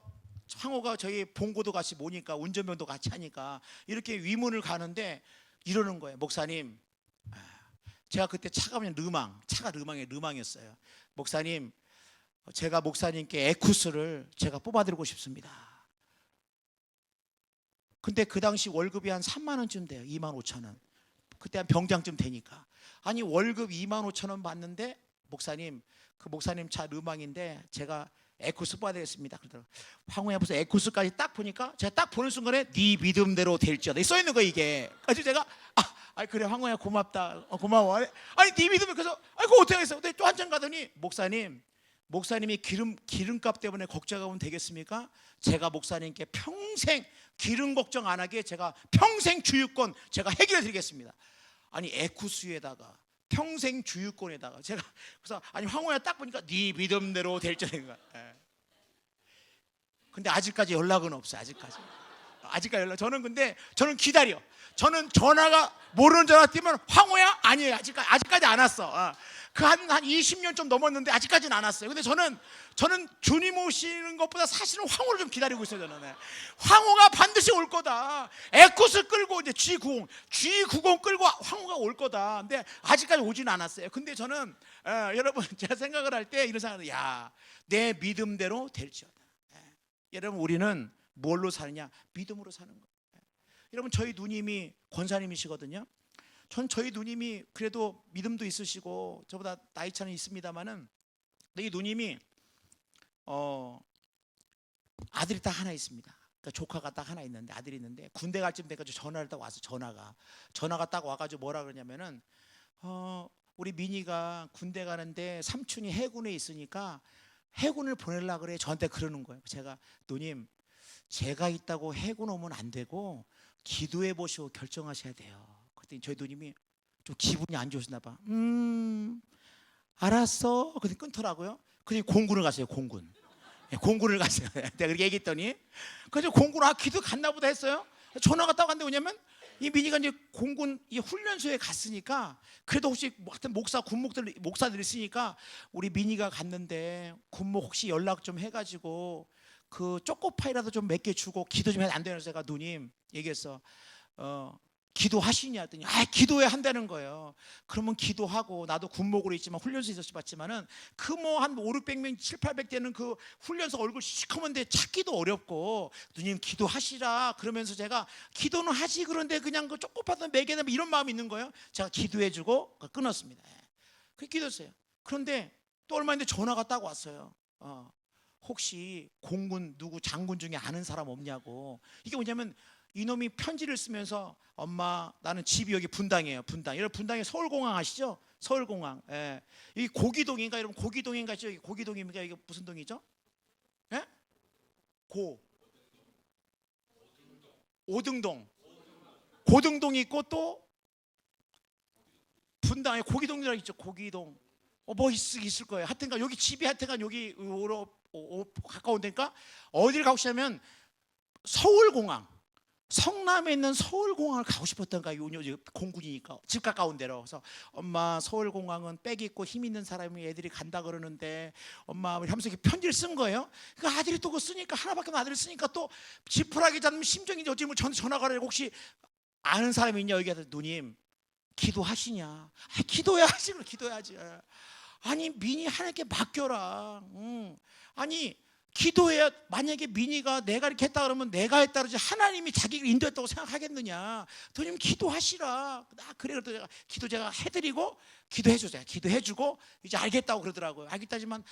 황호가 저희 본고도 같이 모니까 운전병도 같이 하니까 이렇게 위문을 가는데 이러는 거예요. 목사님, 제가 그때 차가 르망이었어요. 목사님, 제가 목사님께 에쿠스를 제가 뽑아드리고 싶습니다. 근데 그 당시 월급이 한 3만 원쯤 돼요. 2만 5천 원. 그때 한 병장쯤 되니까. 아니 월급 2만 5천 원 받는데, 목사님 그 목사님 차 르망인데 제가 에쿠스 뽑아드리겠습니다. 그러더라고요. 황후야 무슨 에쿠스까지 딱 보니까, 제가 딱 보는 순간에 네 믿음대로 될지어다 써있는 거 이게. 그래서 제가 그래 황후야 고맙다, 고마워. 아니 네 믿음을. 그래서 그거 어떻게 하겠어? 근데 또 한참 가더니 목사님 목사님이 기름값 때문에 걱정하면 되겠습니까? 제가 목사님께 평생 기름 걱정 안 하게 제가 평생 주유권 제가 해결해 드리겠습니다. 아니 에쿠스에다가 평생 주유권에다가 제가 그래서 아니 황호야 딱 보니까 네 믿음대로 될지니까. 근데 아직까지 연락은 없어요. 아직까지 연락. 저는 기다려. 저는 전화가 모르는 전화 뛰면 황호야 아니에요. 아직까지 안 왔어. 그 한 20년 좀 넘었는데 아직까지는 안 왔어요. 근데 저는 주님 오시는 것보다 사실은 황호를 좀 기다리고 있어요. 저는 황호가 반드시 올 거다. 에쿠스 끌고 이제 G90 끌고 황호가 올 거다. 근데 아직까지 오지는 않았어요. 근데 저는 여러분 제가 생각을 할 때 이런 생각을 야, 내 믿음대로 될지어다. 여러분 우리는 뭘로 사느냐? 믿음으로 사는 거예요. 여러분 저희 누님이 권사님이시거든요. 저희 누님이 그래도 믿음도 있으시고 저보다 나이 차는 있습니다만은 이 누님이 아들이 딱 하나 있습니다. 그러니까 조카가 딱 하나 있는데 아들이 있는데 군대 갈 쯤 돼가지고 전화를 딱 와서 전화가 딱 와가지고 뭐라 그러냐면은 우리 민이가 군대 가는데 삼촌이 해군에 있으니까 해군을 보내려고 그래. 저한테 그러는 거예요. 제가 누님 제가 있다고 해군 오면 안 되고 기도해 보시고 결정하셔야 돼요. 그랬더니 저희 누님이 좀 기분이 안 좋으셨나 봐. 알았어. 근데 끊더라고요. 그래서 공군을 갔어요. 공군을 갔어요. 내가 그렇게 얘기했더니 그래서 공군 기도 갔나 보다 했어요. 전화가 딱 왔는데 뭐냐면 이 민이가 이제 공군 이 훈련소에 갔으니까 그래도 혹시 하여튼 목사들 있으니까 우리 민이가 갔는데 군목 혹시 연락 좀 해가지고 그 초코파이라도 좀 몇 개 주고 기도 좀 해야 안 되는 제가 누님 얘기했어. 기도하시냐 했더니 기도해야 한다는 거예요. 그러면 기도하고 나도 군목으로 있지만 훈련소에 있었지만은 그 뭐 한 5, 600명 7, 800대는 그 훈련소 얼굴 시커먼데 찾기도 어렵고 누님 기도하시라 그러면서 제가 기도는 하지 그런데 그냥 그 쪼꼬파도 매개나 이런 마음이 있는 거예요. 제가 기도해주고 끊었습니다. 그렇게 기도했어요. 그런데 또 얼마 있는데 전화가 딱 왔어요. 혹시 공군 누구 장군 중에 아는 사람 없냐고. 이게 뭐냐면 이놈이 편지를 쓰면서 엄마 나는 집이 여기 분당이에요. 여러분 분당에 서울공항 아시죠? 서울공항. 예. 이 고기동인가 여러분 고기동인가 여기 고기동입니까? 이게 무슨 동이죠? 예? 오등동. 고등동이 있고 또 분당에 고기동이라고 있죠. 고기동. 뭐 있을 거예요. 하여튼간 여기 집이 하여튼간 여기 가까운 데니까 어디를 가고 싶냐면 서울공항. 성남에 있는 서울공항을 가고 싶었던가 공군이니까 집 가까운 데로. 그래서 엄마 서울공항은 빽 있고 힘 있는 사람이 애들이 간다 그러는데 엄마 하면서 이렇게 편지를 쓴 거예요. 그 아들이 또 그거 쓰니까 하나밖에 없는 아들을 쓰니까 또 지푸라기 잡으면 심정이 어찌 뭐 전화가 래 혹시 아는 사람이 있냐 여기 하더니 누님 기도하시냐? 기도해야지. 기도해야지. 아니 민이 하나님께 맡겨라. 아니 기도해야 만약에 민이가 내가 이렇게 했다 그러면 내가 했다 그러지 하나님이 자기를 인도했다고 생각하겠느냐. 누님 기도하시라. 그래 그래도 제가 해드리고 기도해주세요. 기도해주고 이제 알겠다고 그러더라고요. 알겠다지만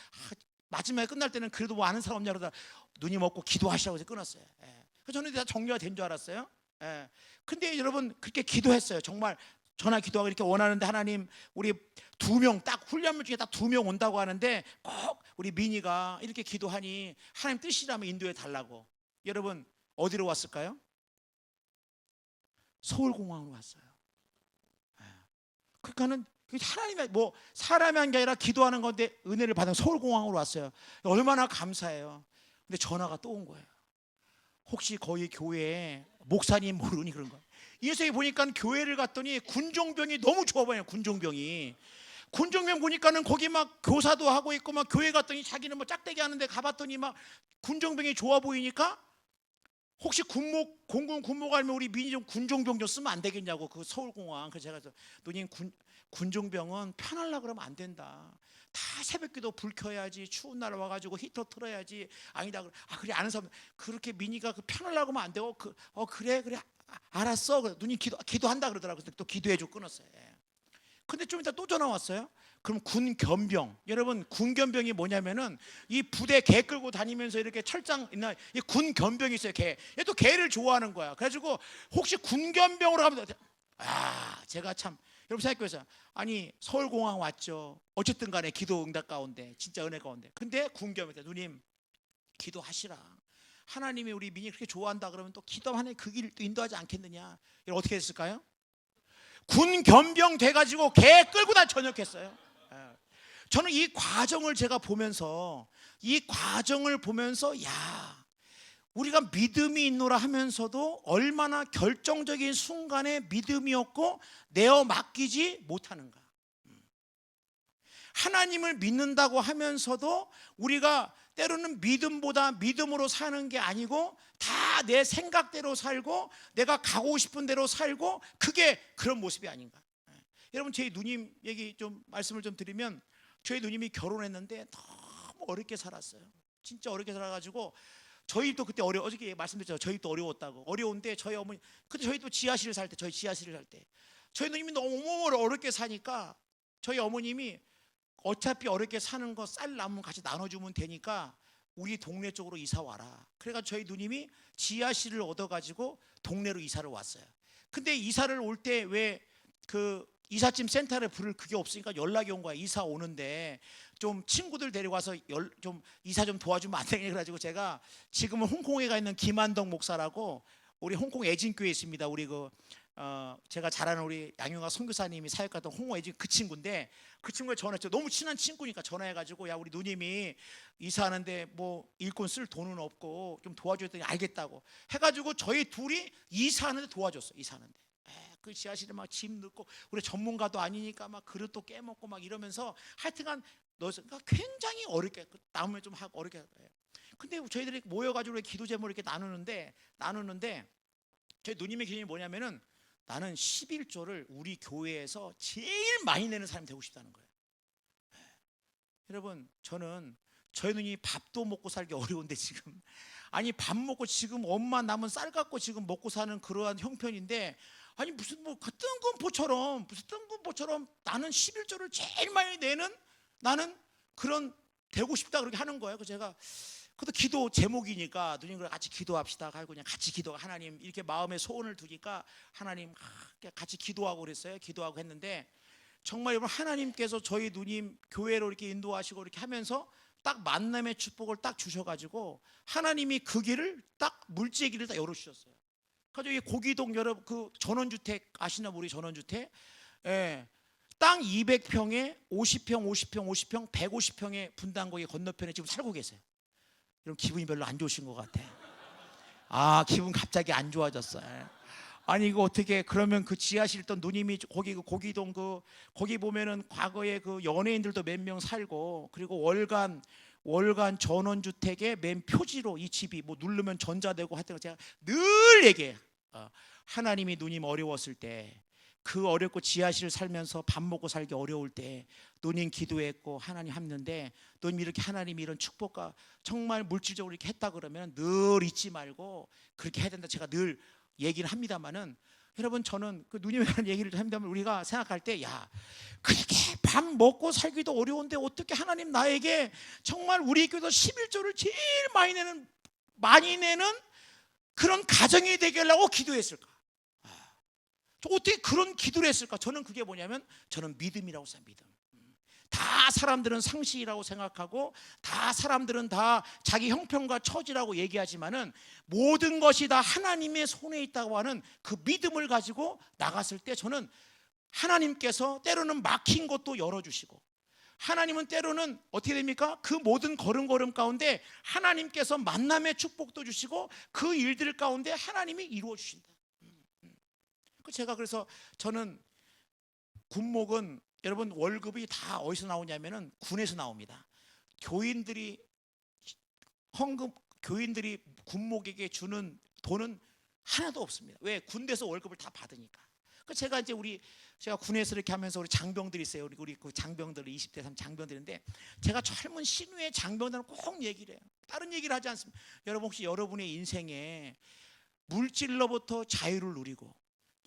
마지막에 끝날 때는 그래도 뭐 아는 사람 없냐 그러다 누님 없고 기도하시라고 해서 끊었어요. 그래서 저는 다 정리가 된 줄 알았어요. 근데 여러분 그렇게 기도했어요. 정말 전화 기도하고 이렇게 원하는데 하나님 우리 2명 딱 훈련물 중에 딱 2명 온다고 하는데 꼭 우리 민이가 이렇게 기도하니 하나님 뜻이라면 인도해 달라고. 여러분 어디로 왔을까요? 서울공항으로 왔어요. 그러니까는 하나님의 뭐 사람이 한 게 아니라 기도하는 건데 은혜를 받은 서울공항으로 왔어요. 얼마나 감사해요. 근데 전화가 또 온 거예요. 혹시 거기 교회에 목사님 모르니 그런 거예요. 이 녀석이 보니까 교회를 갔더니 군종병이 너무 좋아 보여요. 군종병 보니까는 거기 막 교사도 하고 있고 막 교회 갔더니 자기는 뭐 짝대기 하는데 가봤더니 막 군종병이 좋아 보이니까 혹시 공군 군목 알면 우리 민이 좀 군종병 좀 쓰면 안 되겠냐고 그 서울공항. 그래서 제가 누님 군종병은 편하려고 그러면 안 된다. 다 새벽기도 불 켜야지. 추운 날 와가지고 히터 틀어야지. 아니다. 그래 아는 사람 그렇게 민이가 편하려고 하면 안 되고 그래 알았어. 누님 기도한다 그러더라고요. 또 기도해주고 끊었어요. 근데 좀 이따 또 전화 왔어요. 그럼 군견병. 여러분 군견병이 뭐냐면은 이 부대 개 끌고 다니면서 이렇게 철장 있나 이 군견병이 있어요. 개. 얘 또 개를 좋아하는 거야. 그래가지고 혹시 군견병으로 가면 제가 참 여러분 생각해보세요. 아니 서울공항 왔죠. 어쨌든 간에 기도 응답 가운데 진짜 은혜 가운데. 근데 궁금합니다. 누님 기도하시라. 하나님이 우리 민이 그렇게 좋아한다 그러면 또 기도하는 그 길을 또 인도하지 않겠느냐. 이걸 어떻게 했을까요? 군 견병 돼가지고 개 끌고 다 전역했어요. 저는 이 과정을 제가 보면서 야 우리가 믿음이 있노라 하면서도 얼마나 결정적인 순간에 믿음이었고 내어 맡기지 못하는가. 하나님을 믿는다고 하면서도 우리가 때로는 믿음보다 믿음으로 사는 게 아니고 다 내 생각대로 살고 내가 가고 싶은 대로 살고 그게 그런 모습이 아닌가. 여러분 저희 누님 얘기 좀 말씀을 좀 드리면 저희 누님이 결혼했는데 너무 어렵게 살았어요. 진짜 어렵게 살아가지고 저희도 그때 어저께 말씀드렸죠. 저희도 어려웠다고. 어려운데 저희 어머니 근데 저희도 지하실을 살 때 저희 누님이 너무 어렵게 사니까 저희 어머님이 어차피 어렵게 사는 거 쌀 남으면 같이 나눠주면 되니까 우리 동네 쪽으로 이사 와라. 그래가지고 저희 누님이 지하실을 얻어가지고 동네로 이사를 왔어요. 근데 이사를 올 때 왜 그 이삿짐 센터를 부를 그게 없으니까 연락이 온 거야. 이사 오는데 좀 친구들 데려와서 좀 이사 좀 도와주면 안 되겠냐. 그래가지고 제가 지금은 홍콩에 가 있는 김한덕 목사라고 우리 홍콩 애진교회에 있습니다. 우리 제가 잘 아는 우리 양용아 선교사님이 사역했던 홍콩 애진 그 친구인데 그 친구가 전화했죠. 너무 친한 친구니까 전화해가지고 야 우리 누님이 이사하는데 뭐 일꾼 쓸 돈은 없고 좀 도와줬더니 알겠다고 해가지고 저희 둘이 이사하는데 도와줬어. 이사하는데 그 지하실에 막 짐 넣고 우리 전문가도 아니니까 막 그릇도 깨먹고 막 이러면서 하여튼간 그러니까 굉장히 어렵게 남을 좀 하고 어렵게. 근데 저희들이 모여가지고 기도 제목을 이렇게 나누는데 저희 누님의 기준이 뭐냐면은 나는 11조를 우리 교회에서 제일 많이 내는 사람이 되고 싶다는 거예요. 여러분 저는 저희 누님이 밥도 먹고 살기 어려운데 지금 아니 밥 먹고 지금 엄마 남은 쌀 갖고 지금 먹고 사는 그러한 형편인데 아니 무슨 뭐 그 뜬금포처럼 나는 11조를 제일 많이 내는 나는 그런 되고 싶다 그렇게 하는 거예요. 그래서 제가 그것도 기도 제목이니까 누님과 같이 기도합시다 하고 그냥 같이 기도가 하나님 이렇게 마음에 소원을 두니까 하나님 같이 기도하고 그랬어요. 기도하고 했는데 정말 여러분 하나님께서 저희 누님 교회로 이렇게 인도하시고 이렇게 하면서 딱 만남의 축복을 딱 주셔가지고 하나님이 그 길을 딱 물지의 길을 딱 열어주셨어요. 그래서 이 고기동 여러분 그 전원주택 아시나 우리 전원주택 땅 200평에 50평 150평의 분당 거기 건너편에 지금 살고 계세요. 여러분 기분이 별로 안 좋으신 것 같아. 기분 갑자기 안 좋아졌어요. 아니 이거 어떻게 그러면 그 지하실 있던 누님이 거기 그 고기동 거기 보면은 과거에 그 연예인들도 몇 명 살고 그리고 월간 전원주택의 맨 표지로 이 집이 뭐 누르면 전자되고 하여튼 제가 늘 얘기해요. 하나님이 누님 어려웠을 때 그 어렵고 지하실을 살면서 밥 먹고 살기 어려울 때 누님 기도했고 하나님 했는데 누님 이렇게 하나님이 이런 축복과 정말 물질적으로 이렇게 했다 그러면 늘 잊지 말고 그렇게 해야 된다 제가 늘 얘기를 합니다만은 여러분 저는 그 누님에 대한 얘기를 합니다만 우리가 생각할 때 야 그렇게 밥 먹고 살기도 어려운데 어떻게 하나님 나에게 정말 우리 교회에서 11조를 제일 많이 내는 그런 가정이 되게 하려고 기도했을까? 어떻게 그런 기도를 했을까? 저는 그게 뭐냐면 저는 믿음이라고 생각합니다. 다 사람들은 상식이라고 생각하고 다 사람들은 다 자기 형편과 처지라고 얘기하지만은 모든 것이 다 하나님의 손에 있다고 하는 그 믿음을 가지고 나갔을 때 저는 하나님께서 때로는 막힌 것도 열어주시고 하나님은 때로는 어떻게 됩니까? 그 모든 걸음걸음 가운데 하나님께서 만남의 축복도 주시고 그 일들 가운데 하나님이 이루어 주신다. 제가 그래서 저는 군목은 여러분 월급이 다 어디서 나오냐면은 군에서 나옵니다. 교인들이 군목에게 주는 돈은 하나도 없습니다. 왜? 군대에서 월급을 다 받으니까. 제가 이제 제가 군에서 이렇게 하면서 우리 장병들이 있어요. 우리 그 장병들 20대 3 장병들인데 제가 젊은 신우의 장병들은 꼭 얘기를 해요. 다른 얘기를 하지 않습니다. 여러분 혹시 여러분의 인생에 물질로부터 자유를 누리고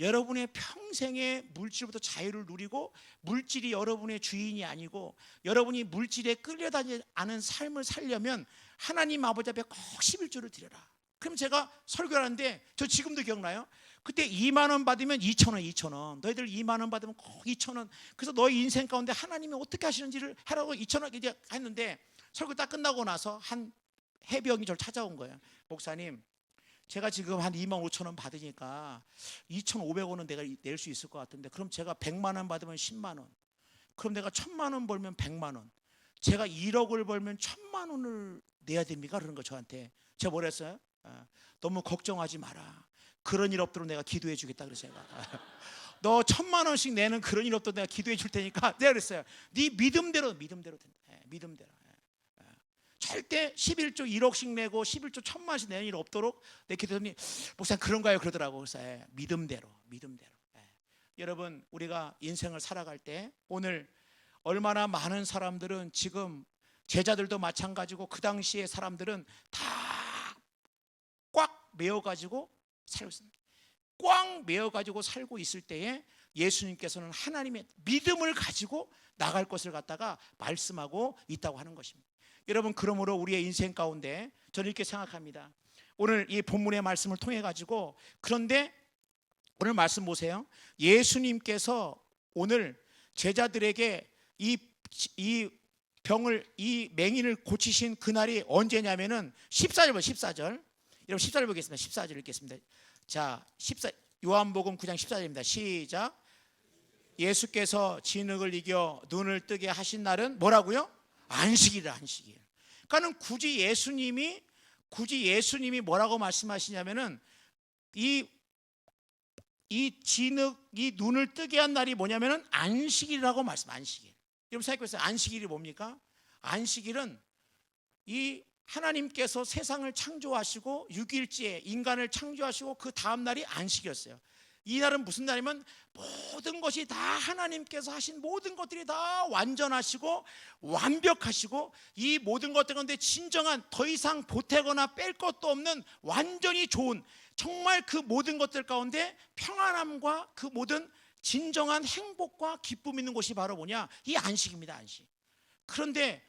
여러분의 평생에 물질부터 자유를 누리고 물질이 여러분의 주인이 아니고 여러분이 물질에 끌려다니지 않은 삶을 살려면 하나님 아버지 앞에 꼭 11조를 드려라. 그럼 제가 설교를 하는데 저 지금도 기억나요? 그때 2만 원 받으면 2천 원, 2천 원. 너희들 2만 원 받으면 꼭 2천 원. 그래서 너희 인생 가운데 하나님이 어떻게 하시는지를 하라고 2천 원 이제 했는데 설교 딱 끝나고 나서 한 해병이 저를 찾아온 거예요. 목사님, 제가 지금 한 2만 5천 원 받으니까 2,500원은 내가 낼 수 있을 것 같은데 그럼 제가 100만 원 받으면 10만 원. 그럼 내가 1,000만 원 벌면 100만 원. 제가 1억을 벌면 1,000만 원을 내야 됩니까? 그런 거 저한테. 제가 뭐라 했어요? 너무 걱정하지 마라. 그런 일 없도록 내가 기도해 주겠다. 그래서 제가 너 1,000만 원씩 내는 그런 일 없도록 내가 기도해 줄 테니까 내가 그랬어요. 네 믿음대로 된다. 믿음대로. 절대 11조 1억씩 내고 11조 1,000만 원씩 내는 일 없도록 내 기도했더니 목사님 그런가요? 그러더라고. 그래서 믿음대로. 여러분, 우리가 인생을 살아갈 때 오늘 얼마나 많은 사람들은 지금 제자들도 마찬가지고 그 당시에 사람들은 다 꽉 메어가지고 살고 있습니다. 꽉 메어가지고 살고 있을 때에 예수님께서는 하나님의 믿음을 가지고 나갈 것을 갖다가 말씀하고 있다고 하는 것입니다. 여러분, 그러므로 우리의 인생 가운데 저는 이렇게 생각합니다. 오늘 이 본문의 말씀을 통해 가지고, 그런데 오늘 말씀 보세요. 예수님께서 오늘 제자들에게 이 병을, 이 맹인을 고치신 그날이 언제냐면은 14절, 14절. 여러분 14절 보겠습니다. 14절 읽겠습니다. 자, 요한복음 9장 14절입니다. 시작. 예수께서 진흙을 이겨 눈을 뜨게 하신 날은 뭐라고요? 안식일이라. 안식일. 그러니까는 굳이 예수님이 뭐라고 말씀하시냐면은 이 진흙이 눈을 뜨게 한 날이 뭐냐면은 안식일이라고 말씀. 안식일. 여러분 생각해보세요. 안식일이 뭡니까? 안식일은 이 하나님께서 세상을 창조하시고 6일째에 인간을 창조하시고 그 다음 날이 안식이었어요. 이 날은 무슨 날이면 모든 것이 다 하나님께서 하신 모든 것들이 다 완전하시고 완벽하시고 이 모든 것들 가운데 진정한 더 이상 보태거나 뺄 것도 없는 완전히 좋은, 정말 그 모든 것들 가운데 평안함과 그 모든 진정한 행복과 기쁨이 있는 곳이 바로 뭐냐? 이 안식입니다. 안식. 그런데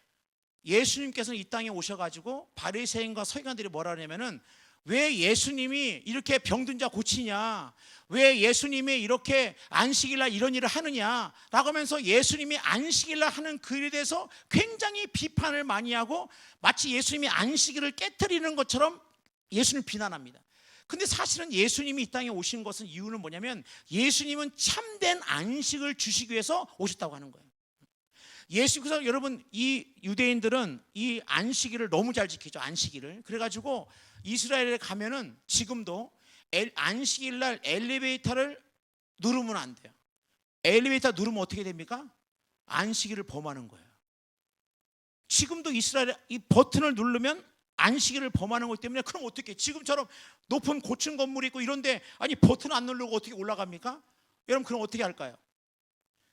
예수님께서는 이 땅에 오셔가지고 바리새인과 서기관들이 뭐라 하냐면은 왜 예수님이 이렇게 병든 자 고치냐, 왜 예수님이 이렇게 안식일날 이런 일을 하느냐 라고 하면서 예수님이 안식일날 하는 그 일에 대해서 굉장히 비판을 많이 하고 마치 예수님이 안식일을 깨트리는 것처럼 예수님을 비난합니다. 근데 사실은 예수님이 이 땅에 오신 것은 이유는 뭐냐면 예수님은 참된 안식을 주시기 위해서 오셨다고 하는 거예요. 예수께서, 여러분, 이 유대인들은 이 안식일을 너무 잘 지키죠. 안식일을. 그래가지고 이스라엘에 가면은 지금도 안식일날 엘리베이터를 누르면 안 돼요. 엘리베이터 누르면 어떻게 됩니까? 안식일을 범하는 거예요. 지금도 이스라엘에 이 버튼을 누르면 안식일을 범하는 거기 때문에, 그럼 어떻게, 지금처럼 높은 고층 건물이 있고 이런데 아니 버튼 안 누르고 어떻게 올라갑니까? 여러분, 그럼 어떻게 할까요?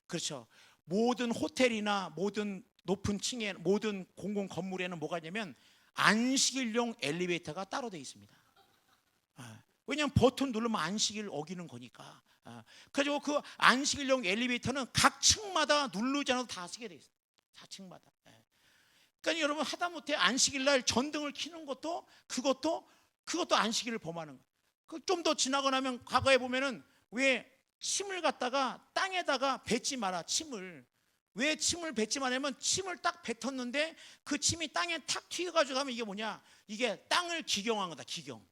그렇죠. 모든 호텔이나 모든 높은 층에, 모든 공공 건물에는 뭐가 있냐면 안식일용 엘리베이터가 따로 되어 있습니다. 왜냐하면 버튼 누르면 안식일 어기는 거니까. 그래서 그 안식일용 엘리베이터는 각 층마다 누르지 않아도 다 쓰게 되어 있어요. 4층마다. 그러니까 여러분, 하다못해 안식일날 전등을 켜는 것도 그것도 안식일을 범하는 거예요. 좀 더 지나고 나면 과거에 보면은 왜 침을 갖다가 땅에다가 뱉지 마라. 침을 왜 침을 뱉지 마냐면 침을 딱 뱉었는데 그 침이 땅에 탁 튀어가지고 하면 이게 뭐냐, 이게 땅을 기경한 거다. 기경.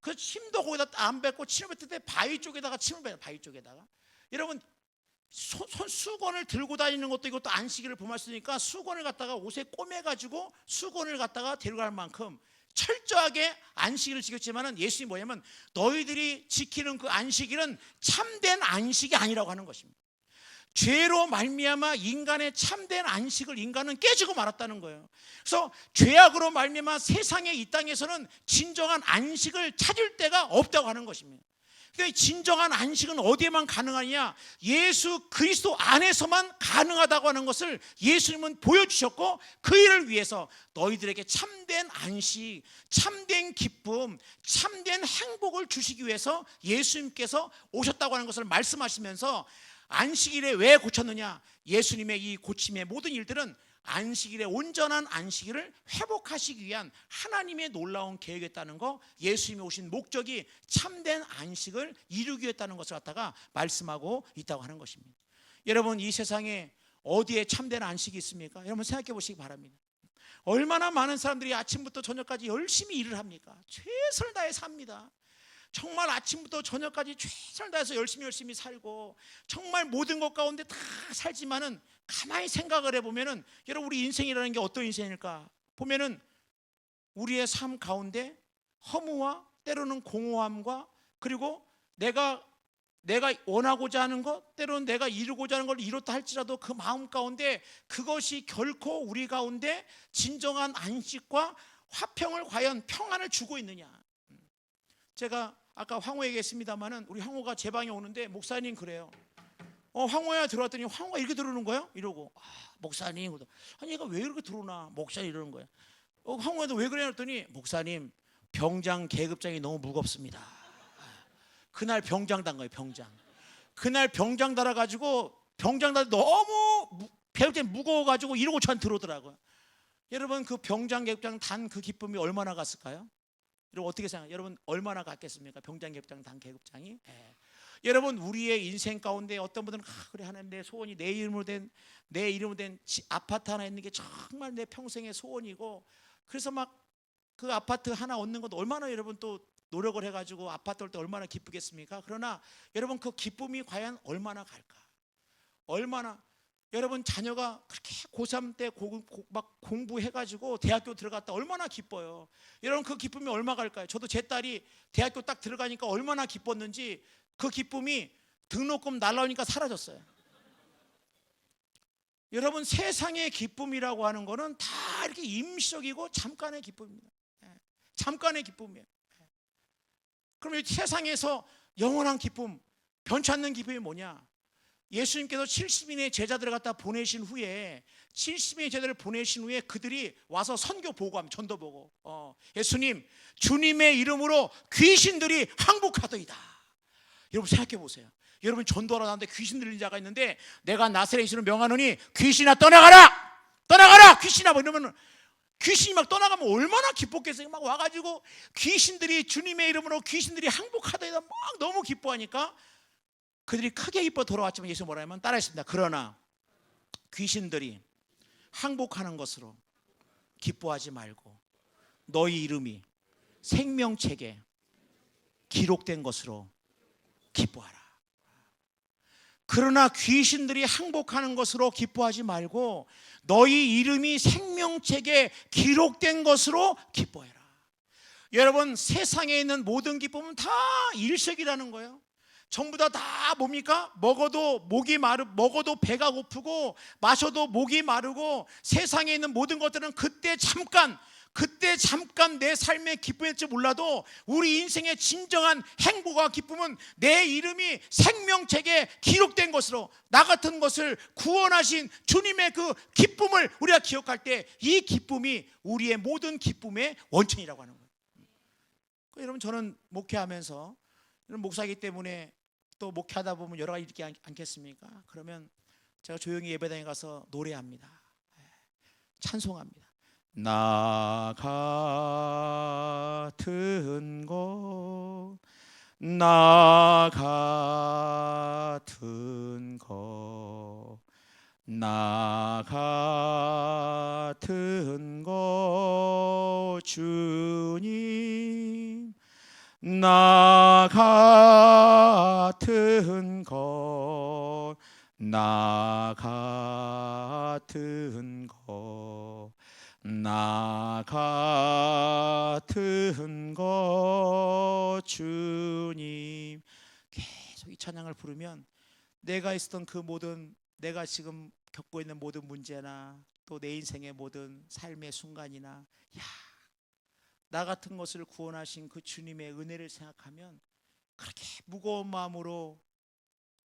그 침도 거기다 안 뱉고 침을 뱉을 때 바위 쪽에다가 침을 뱉어요. 바위 쪽에다가. 여러분, 수건을 들고 다니는 것도 이것도 안식일을 범할 수 있으니까 수건을 갖다가 옷에 꼬매가지고 수건을 갖다가 데려갈 만큼 철저하게 안식일을 지켰지만은 예수님이 뭐냐면 너희들이 지키는 그 안식일은 참된 안식이 아니라고 하는 것입니다. 죄로 말미암아 인간의 참된 안식을 인간은 깨지고 말았다는 거예요. 그래서 죄악으로 말미암아 세상의 이 땅에서는 진정한 안식을 찾을 데가 없다고 하는 것입니다. 그러니까 진정한 안식은 어디에만 가능하냐? 예수 그리스도 안에서만 가능하다고 하는 것을 예수님은 보여주셨고, 그 일을 위해서 너희들에게 참된 안식, 참된 기쁨, 참된 행복을 주시기 위해서 예수님께서 오셨다고 하는 것을 말씀하시면서 안식일에 왜 고쳤느냐? 예수님의 이 고침의 모든 일들은 안식일의 온전한 안식일을 회복하시기 위한 하나님의 놀라운 계획이었다는 거, 예수님이 오신 목적이 참된 안식을 이루기 위했다는 것을 갖다가 말씀하고 있다고 하는 것입니다. 여러분, 이 세상에 어디에 참된 안식이 있습니까? 여러분 생각해 보시기 바랍니다. 얼마나 많은 사람들이 아침부터 저녁까지 열심히 일을 합니까? 최선을 다해 삽니다. 정말 아침부터 저녁까지 최선을 다해서 열심히 살고 정말 모든 것 가운데 다 살지만은 가만히 생각을 해보면은, 여러분 우리 인생이라는 게 어떤 인생일까? 보면은 우리의 삶 가운데 허무와 때로는 공허함과, 그리고 내가 원하고자 하는 것, 때로는 내가 이루고자 하는 걸 이뤘다 할지라도 그 마음 가운데 그것이 결코 우리 가운데 진정한 안식과 화평을, 과연 평안을 주고 있느냐. 제가 아까 황호 얘기했습니다마는, 우리 황호가 제 방에 오는데 목사님 그래요. 황호야 들어왔더니 황호가 이렇게 들어오는 거예요. 이러고 목사님, 아니 얘가 왜 이렇게 들어오나, 목사님 이러는 거예요. 황호야도 왜 그래 했더니, 목사님 병장 계급장이 너무 무겁습니다. 그날 병장 단 거예요. 병장. 그날 병장 달아가지고, 병장 달 너무 계급장이 무거워가지고 이러고 저한테 들어오더라고요. 여러분 그 병장 계급장 단 그 기쁨이 얼마나 갔을까요? 여러분 어떻게 생각해요? 여러분 얼마나 갔겠습니까? 병장 계급장 단 계급장이. 여러분 우리의 인생 가운데 어떤 분들은 그래 하나님, 내 소원이 내 이름으로 된 아파트 하나 있는 게 정말 내 평생의 소원이고, 그래서 막 그 아파트 하나 얻는 것도 얼마나 여러분 또 노력을 해가지고 아파트 올 때 얼마나 기쁘겠습니까? 그러나 여러분 그 기쁨이 과연 얼마나 갈까? 얼마나, 여러분 자녀가 그렇게 고3 때 막 공부해가지고 대학교 들어갔다 얼마나 기뻐요. 여러분 그 기쁨이 얼마 갈까요? 저도 제 딸이 대학교 딱 들어가니까 얼마나 기뻤는지, 그 기쁨이 등록금 날라오니까 사라졌어요. 여러분 세상의 기쁨이라고 하는 거는 다 이렇게 임시적이고 잠깐의 기쁨입니다. 잠깐의 기쁨이에요. 그럼 이 세상에서 영원한 기쁨, 변치 않는 기쁨이 뭐냐? 예수님께서 70인의 제자들을 갖다 보내신 후에, 70인의 제자들을 보내신 후에 그들이 와서 선교 보고합니다. 전도 보고. 예수님, 주님의 이름으로 귀신들이 항복하더이다. 여러분 생각해 보세요. 여러분 전도하러 나왔는데 귀신 들린 자가 있는데, 내가 나사렛 예수를 명하노니 귀신아 떠나가라, 떠나가라, 귀신아, 뭐 이러면 귀신이 막 떠나가면 얼마나 기뻤겠어요. 막 와가지고 귀신들이, 주님의 이름으로 귀신들이 항복하더이다 막 너무 기뻐하니까 그들이 크게 기뻐 돌아왔지만, 예수 뭐라 하면 따라했습니다. 그러나 귀신들이 항복하는 것으로 기뻐하지 말고 너희 이름이 생명책에 기록된 것으로 기뻐하라. 그러나 귀신들이 항복하는 것으로 기뻐하지 말고 너희 이름이 생명책에 기록된 것으로 기뻐해라. 여러분 세상에 있는 모든 기쁨은 다 일시적이라는 거예요. 전부 다 뭡니까? 먹어도 배가 고프고 마셔도 목이 마르고, 세상에 있는 모든 것들은 그때 잠깐 내 삶의 기쁨일지 몰라도 우리 인생의 진정한 행복과 기쁨은 내 이름이 생명책에 기록된 것으로, 나 같은 것을 구원하신 주님의 그 기쁨을 우리가 기억할 때 이 기쁨이 우리의 모든 기쁨의 원천이라고 하는 거예요. 여러분 저는 목회하면서, 목사이기 때문에 또 목회하다 보면 여러 가지 있지 않겠습니까? 그러면 제가 조용히 예배당에 가서 노래합니다. 찬송합니다. 나 같은 것, 나 같은 것, 나 같은 것 주님, 나 같은 것, 나 같은 것, 나 같은 것 주님. 계속 이 찬양을 부르면 내가 있었던 그 모든, 내가 지금 겪고 있는 모든 문제나 또 내 인생의 모든 삶의 순간이나, 나 같은 것을 구원하신 그 주님의 은혜를 생각하면 그렇게 무거운 마음으로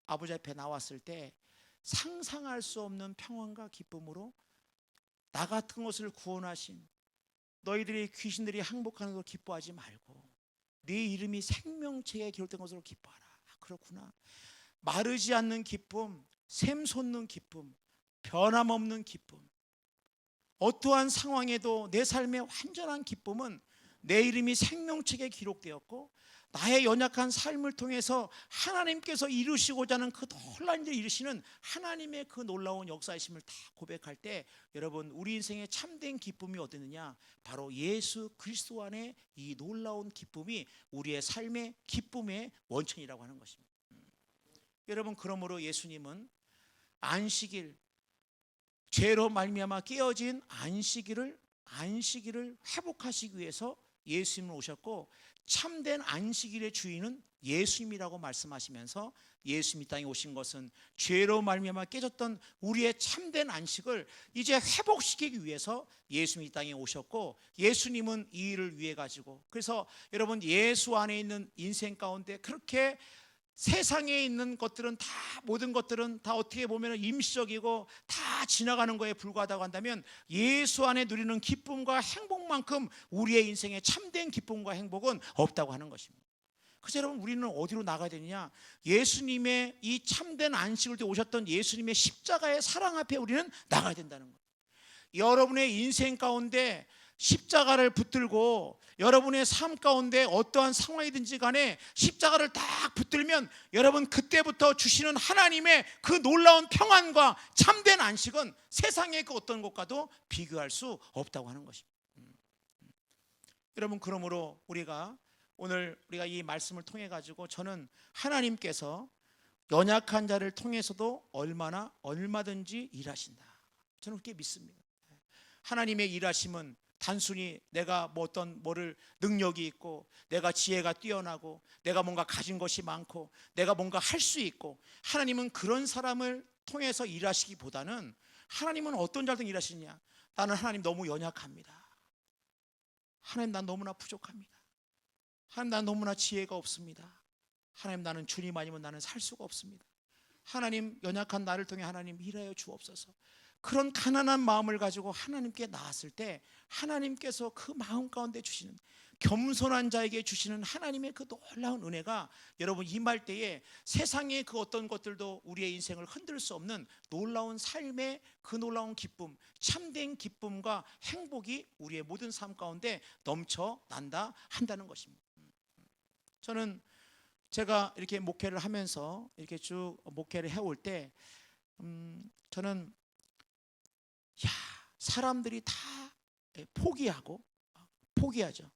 아버지 앞에 나왔을 때 상상할 수 없는 평안과 기쁨으로, 나 같은 것을 구원하신 너희들이 귀신들이 항복하는 것으로 기뻐하지 말고 네 이름이 생명책에 기록된 것으로 기뻐하라. 그렇구나. 마르지 않는 기쁨, 샘솟는 기쁨, 변함없는 기쁨, 어떠한 상황에도 내 삶의 완전한 기쁨은 내 이름이 생명책에 기록되었고 나의 연약한 삶을 통해서 하나님께서 이루시고자 하는 그 놀라운 일을 이루시는 하나님의 그 놀라운 역사이심을 다 고백할 때 여러분 우리 인생의 참된 기쁨이 어디느냐? 바로 예수 그리스도 안에 이 놀라운 기쁨이 우리의 삶의 기쁨의 원천이라고 하는 것입니다. 여러분 그러므로 예수님은 안식일, 죄로 말미암아 깨어진 안식일을 회복하시기 위해서 예수님은 오셨고 참된 안식일의 주인은 예수님이라고 말씀하시면서 예수님이 땅에 오신 것은 죄로 말미암아 깨졌던 우리의 참된 안식을 이제 회복시키기 위해서 예수님이 땅에 오셨고 예수님은 이 일을 위해 가지고 그래서 여러분 예수 안에 있는 인생 가운데 그렇게 세상에 있는 것들은 다 모든 것들은 다 어떻게 보면 임시적이고 다 지나가는 거에 불과하다고 한다면 예수 안에 누리는 기쁨과 행복만큼 우리의 인생에 참된 기쁨과 행복은 없다고 하는 것입니다. 그래서 여러분 우리는 어디로 나가야 되느냐? 예수님의 이 참된 안식을 때 오셨던 예수님의 십자가의 사랑 앞에 우리는 나가야 된다는 거예요. 여러분의 인생 가운데 십자가를 붙들고 여러분의 삶 가운데 어떠한 상황이든지 간에 십자가를 딱 붙들면 여러분 그때부터 주시는 하나님의 그 놀라운 평안과 참된 안식은 세상의 그 어떤 것과도 비교할 수 없다고 하는 것입니다. 여러분 그러므로 오늘 우리가 이 말씀을 통해 가지고 저는 하나님께서 연약한 자를 통해서도 얼마든지 일하신다. 저는 그렇게 믿습니다. 하나님의 일하심은 단순히 내가 뭐를 능력이 있고 내가 지혜가 뛰어나고 내가 뭔가 가진 것이 많고 내가 뭔가 할 수 있고 하나님은 그런 사람을 통해서 일하시기보다는 하나님은 어떤 자들 일하시냐? 나는 하나님 너무 연약합니다. 하나님 난 너무나 부족합니다. 하나님 난 너무나 지혜가 없습니다. 하나님 나는 주님 아니면 나는 살 수가 없습니다. 하나님 연약한 나를 통해 하나님 일하여 주옵소서. 그런 가난한 마음을 가지고 하나님께 나았을 때 하나님께서 그 마음 가운데 주시는 겸손한 자에게 주시는 하나님의 그 놀라운 은혜가 여러분 임할 때에 세상의 그 어떤 것들도 우리의 인생을 흔들 수 없는 놀라운 삶의 그 놀라운 기쁨, 참된 기쁨과 행복이 우리의 모든 삶 가운데 넘쳐난다 한다는 것입니다. 저는 제가 이렇게 목회를 하면서 이렇게 쭉 목회를 해올 때 저는 사람들이 다 포기하죠.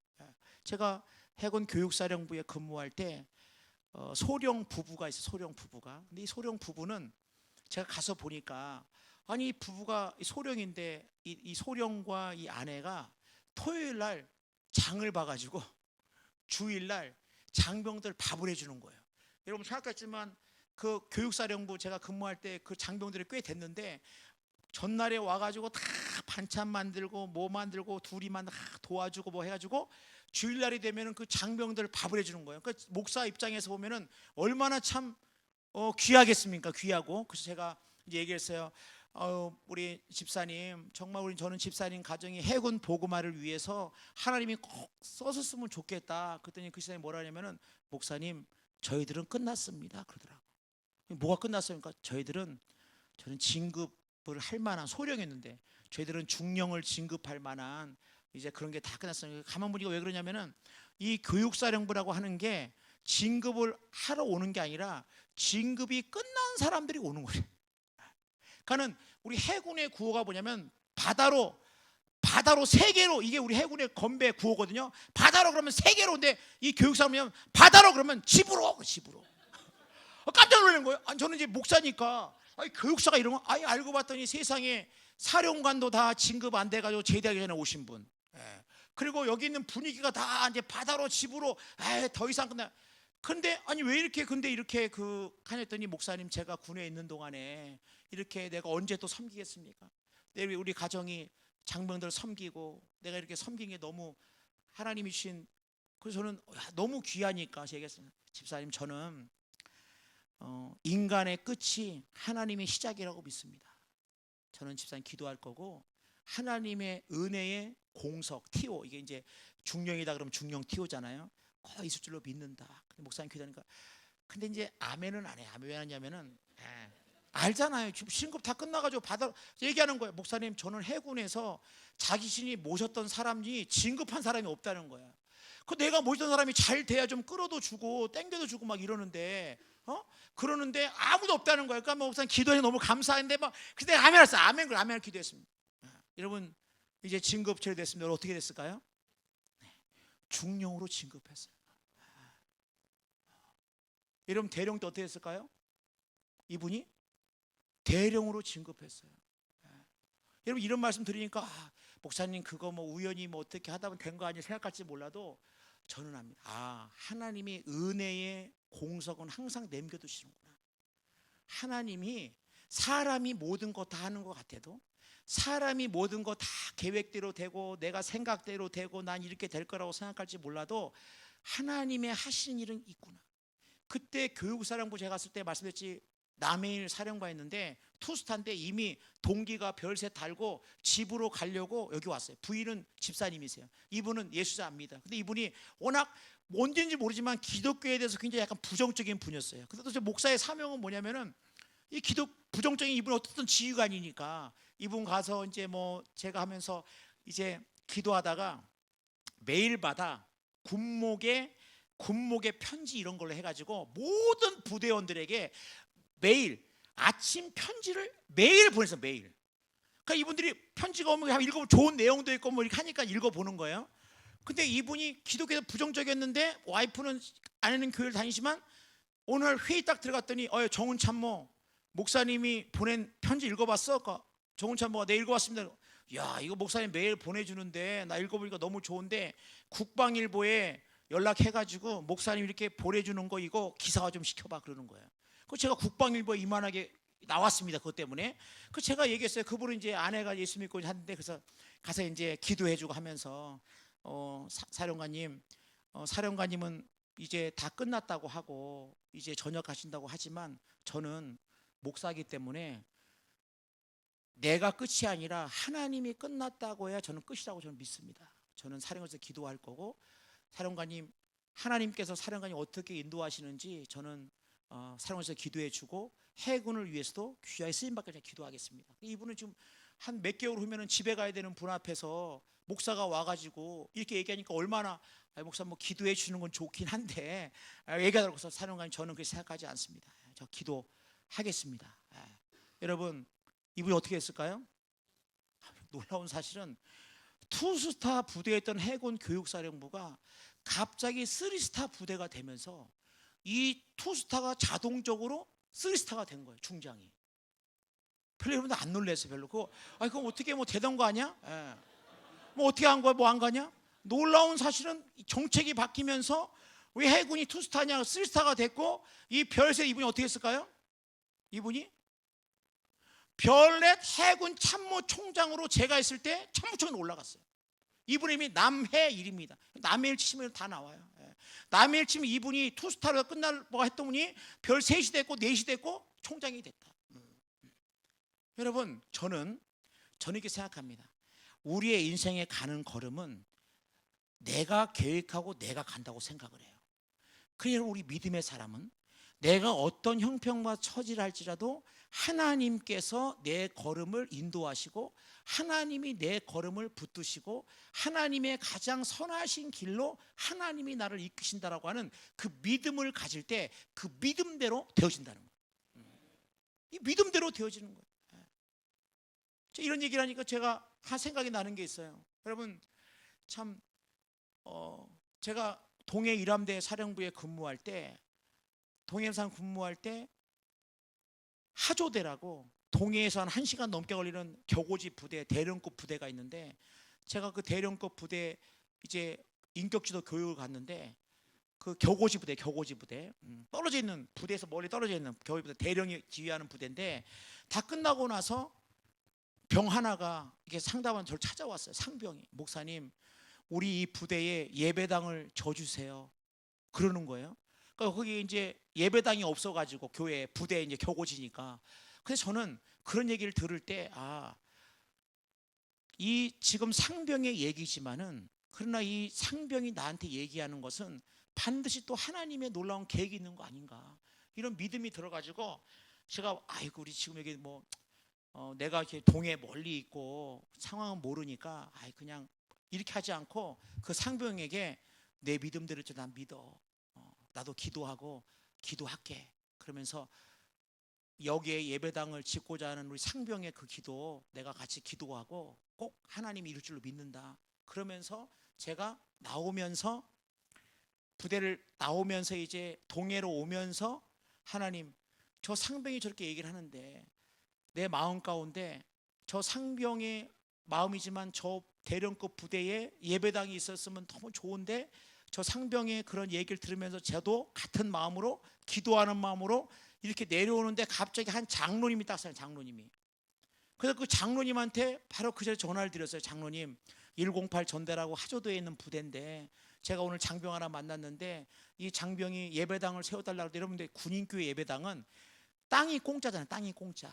제가 해군 교육사령부에 근무할 때 소령 부부가 있어요. 소령 부부가. 근데 이 소령 부부는 제가 가서 보니까 아니 부부가 소령인데 이 소령과 이 아내가 토요일 날 장을 봐가지고 주일 날 장병들 밥을 해주는 거예요. 여러분 생각했지만 그 교육사령부 제가 근무할 때 그 장병들이 꽤 됐는데 전날에 와가지고 다 반찬 만들고 뭐 만들고 둘이만 도와주고 뭐 해가지고 주일날이 되면은 그 장병들 밥을 해주는 거예요. 그러니까 목사 입장에서 보면은 얼마나 참 귀하겠습니까? 귀하고. 그래서 제가 이제 얘기했어요. 우리 집사님 정말 저는 집사님 가정이 해군 보고마를 위해서 하나님이 꼭 써줬으면 좋겠다. 그랬더니 그 집사님이 뭐라 하냐면은 목사님 저희들은 끝났습니다. 그러더라고. 뭐가 끝났습니까? 저는 진급을 할 만한 소령이었는데 저희들은 중령을 진급할 만한 이제 그런 게 다 끝났어요. 가만 보니까 왜 그러냐면은 이 교육사령부라고 하는 게 진급을 하러 오는 게 아니라 진급이 끝난 사람들이 오는 거예요. 그러니까는 우리 해군의 구호가 뭐냐면 바다로 세계로, 이게 우리 해군의 건배 구호거든요. 바다로 그러면 세계로인데 이 교육사령부는 바다로 그러면 집으로. 깜짝 놀란 거예요. 아니, 저는 이제 목사니까 교육사가 이런 거 알고 봤더니 세상에 사령관도 다 진급 안 돼가지고 제대하기 전에 오신 분. 그리고 여기 있는 분위기가 다 이제 바다로 집으로 더 이상 끝나. 근데 아니 왜 이렇게 하랬더니 목사님 제가 군에 있는 동안에 이렇게 내가 언제 또 섬기겠습니까? 우리 가정이 장병들 섬기고 내가 이렇게 섬긴 게 너무 하나님이 주신, 그래서 저는 너무 귀하니까 제가 얘기했습니다. 집사님 저는 인간의 끝이 하나님의 시작이라고 믿습니다. 저는 집사님 기도할 거고 하나님의 은혜의 공석 티오, 이게 이제 중령이다 그러면 중령 티오잖아요. 거의 있을 줄로 믿는다. 근데 목사님 기도하니까 근데 이제 아멘은 안 해. 왜 하냐면은 알잖아요. 지금 신급 다 끝나가지고 받아 얘기하는 거예요. 목사님, 저는 해군에서 자기신이 모셨던 사람이 진급한 사람이 없다는 거야. 그 내가 모셨던 사람이 잘 돼야 좀 끌어도 주고 땡겨도 주고 막 이러는데, 그러는데 아무도 없다는 거야. 그러니까 목사님 기도해 너무 감사한데 막 그때 아멘 했어. 아멘, 그 아멘 기도했습니다. 여러분, 이제 진급 처리됐습니다. 어떻게 됐을까요? 중령으로 진급했어요. 여러분, 대령 때 어떻게 됐을까요? 이분이 대령으로 진급했어요. 여러분, 이런 말씀 드리니까 목사님 그거 뭐 우연히 뭐 어떻게 하다 보면 된 거 아니야 생각할지 몰라도 저는 압니다. 하나님의 은혜의 공석은 항상 남겨두시는구나. 하나님이 사람이 모든 거 다 하는 것 같아도, 사람이 모든 거 다 계획대로 되고 내가 생각대로 되고 난 이렇게 될 거라고 생각할지 몰라도 하나님의 하시는 일은 있구나. 그때 교육사령부 제가 갔을 때 말씀드렸지, 남해일 사령관이었는데 투스타인데 이미 동기가 별세 달고 집으로 가려고 여기 왔어요. 부인은 집사님이세요. 이분은 예수자입니다. 근데 이분이 워낙 뭔지인지 모르지만 기독교에 대해서 굉장히 약간 부정적인 분이었어요. 근데 또 목사의 사명은 뭐냐면은 이 부정적인 이분은 어떻든 지휘관이니까 이분 가서 이제 뭐 제가 하면서 이제 기도하다가 매일마다 군목의 편지 이런 걸로 해가지고 모든 부대원들에게 매일 아침 편지를 매일 보냈어. 매일. 그러니까 이분들이 편지가 오면 읽어보면 좋은 내용도 있고 뭐 이렇게 하니까 읽어보는 거예요. 근데 이분이 기독교에 부정적이었는데 와이프는 아내는 교회를 다니지만 오늘 회의 딱 들어갔더니 정훈 참모 목사님이 보낸 편지 읽어봤어? 그러니까 정훈 참모가 네 읽어봤습니다. 야, 이거 목사님 매일 보내주는데 나 읽어보니까 너무 좋은데 국방일보에 연락해가지고 목사님 이렇게 보내주는 거 이거 기사화 좀 시켜봐 그러는 거예요. 그 제가 국방일보에 이만하게 나왔습니다. 그것 때문에. 그 제가 얘기했어요. 그분은 이제 아내가 예수 믿고 하는데 그래서 가서 이제 기도해주고 하면서 사령관님, 사령관님은 이제 다 끝났다고 하고 이제 전역하신다고 하지만 저는 목사이기 때문에 내가 끝이 아니라 하나님이 끝났다고 해야 저는 끝이라고 저는 믿습니다. 저는 사령관에서 기도할 거고 사령관님, 하나님께서 사령관님 어떻게 인도하시는지 저는 사령관에서 기도해 주고 해군을 위해서도 귀하의 쓰임받게 기도하겠습니다. 이분은 지금 한 몇 개월 후면은 집에 가야 되는 분 앞에서 목사가 와가지고 이렇게 얘기하니까 얼마나 목사 뭐 기도해 주는 건 좋긴 한데 얘기하더라고요. 사령관님 저는 그렇게 생각하지 않습니다. 저 기도하겠습니다. 여러분, 이분이 어떻게 했을까요? 놀라운 사실은 투스타 부대에 있던 해군 교육사령부가 갑자기 쓰리스타 부대가 되면서 이 투스타가 자동적으로 쓰리스타가 된 거예요. 중장이. 별로 여러분들 안 놀랐어요. 별로. 그럼 어떻게 뭐 되던 거 아니야? 뭐 어떻게 한 거야? 뭐 안 가냐? 놀라운 사실은 정책이 바뀌면서 왜 해군이 투스타냐 쓰리스타가 됐고 이 별세 이분이 어떻게 했을까요? 이분이 별넷 해군 참모총장으로 제가 있을 때 참모총으로 올라갔어요. 이분이 이미 남해일입니다. 남해일 치면 다 나와요. 남해일 치면 이분이 투스타가 끝날까 했더니 별 셋이 됐고 넷이 됐고 총장이 됐다. 여러분, 저는 이렇게 생각합니다. 우리의 인생에 가는 걸음은 내가 계획하고 내가 간다고 생각을 해요. 그래서 우리 믿음의 사람은 내가 어떤 형편과 처지를 할지라도 하나님께서 내 걸음을 인도하시고 하나님이 내 걸음을 붙드시고 하나님의 가장 선하신 길로 하나님이 나를 이끄신다라고 하는 그 믿음을 가질 때 그 믿음대로 되어진다는 거예요. 이 믿음대로 되어지는 거예요. 이런 얘기를 하니까 제가 한 생각이 나는 게 있어요. 여러분, 참 제가 동해 일함대 사령부에 근무할 때 동해상 근무할 때 하조대라고 동해에서 한 1시간 넘게 걸리는 격오지 부대, 대령급 부대가 있는데 제가 그 대령급 부대 이제 인격지도 교육을 갔는데 그 격오지 부대 떨어져 있는 부대에서 멀리 떨어져 있는 격오지 부대 대령이 지휘하는 부대인데 다 끝나고 나서 병 하나가 이게 상담원 저를 찾아왔어요. 상병이 목사님 우리 이 부대에 예배당을 져주세요. 그러는 거예요. 그러니까 거기 이제 예배당이 없어가지고 교회 부대 이제 격오지니까. 그래서 저는 그런 얘기를 들을 때 이 지금 상병의 얘기지만은 그러나 이 상병이 나한테 얘기하는 것은 반드시 또 하나님의 놀라운 계획이 있는 거 아닌가 이런 믿음이 들어가지고 제가 아이고 우리 지금 여기 뭐 내가 이렇게 동해 멀리 있고 상황은 모르니까 아이 그냥 이렇게 하지 않고 그 상병에게 내 믿음대로 좀 난 믿어. 나도 기도하고 기도할게. 그러면서 여기에 예배당을 짓고자 하는 우리 상병의 그 기도 내가 같이 기도하고 꼭 하나님이 이룰 줄로 믿는다. 그러면서 제가 나오면서 부대를 나오면서 이제 동해로 오면서 하나님 저 상병이 저렇게 얘기를 하는데 내 마음 가운데 저 상병의 마음이지만 저 대령급 부대에 예배당이 있었으면 너무 좋은데 저 상병의 그런 얘기를 들으면서 저도 같은 마음으로 기도하는 마음으로 이렇게 내려오는데 갑자기 한 장로님이 딱 서요. 장로님이. 그래서 그 장로님한테 바로 그 자리에 전화를 드렸어요. 장로님 108 전대라고 하조도에 있는 부대인데 제가 오늘 장병 하나 만났는데 이 장병이 예배당을 세워달라고. 여러분들 군인교회 예배당은 땅이 공짜잖아요. 땅이 공짜.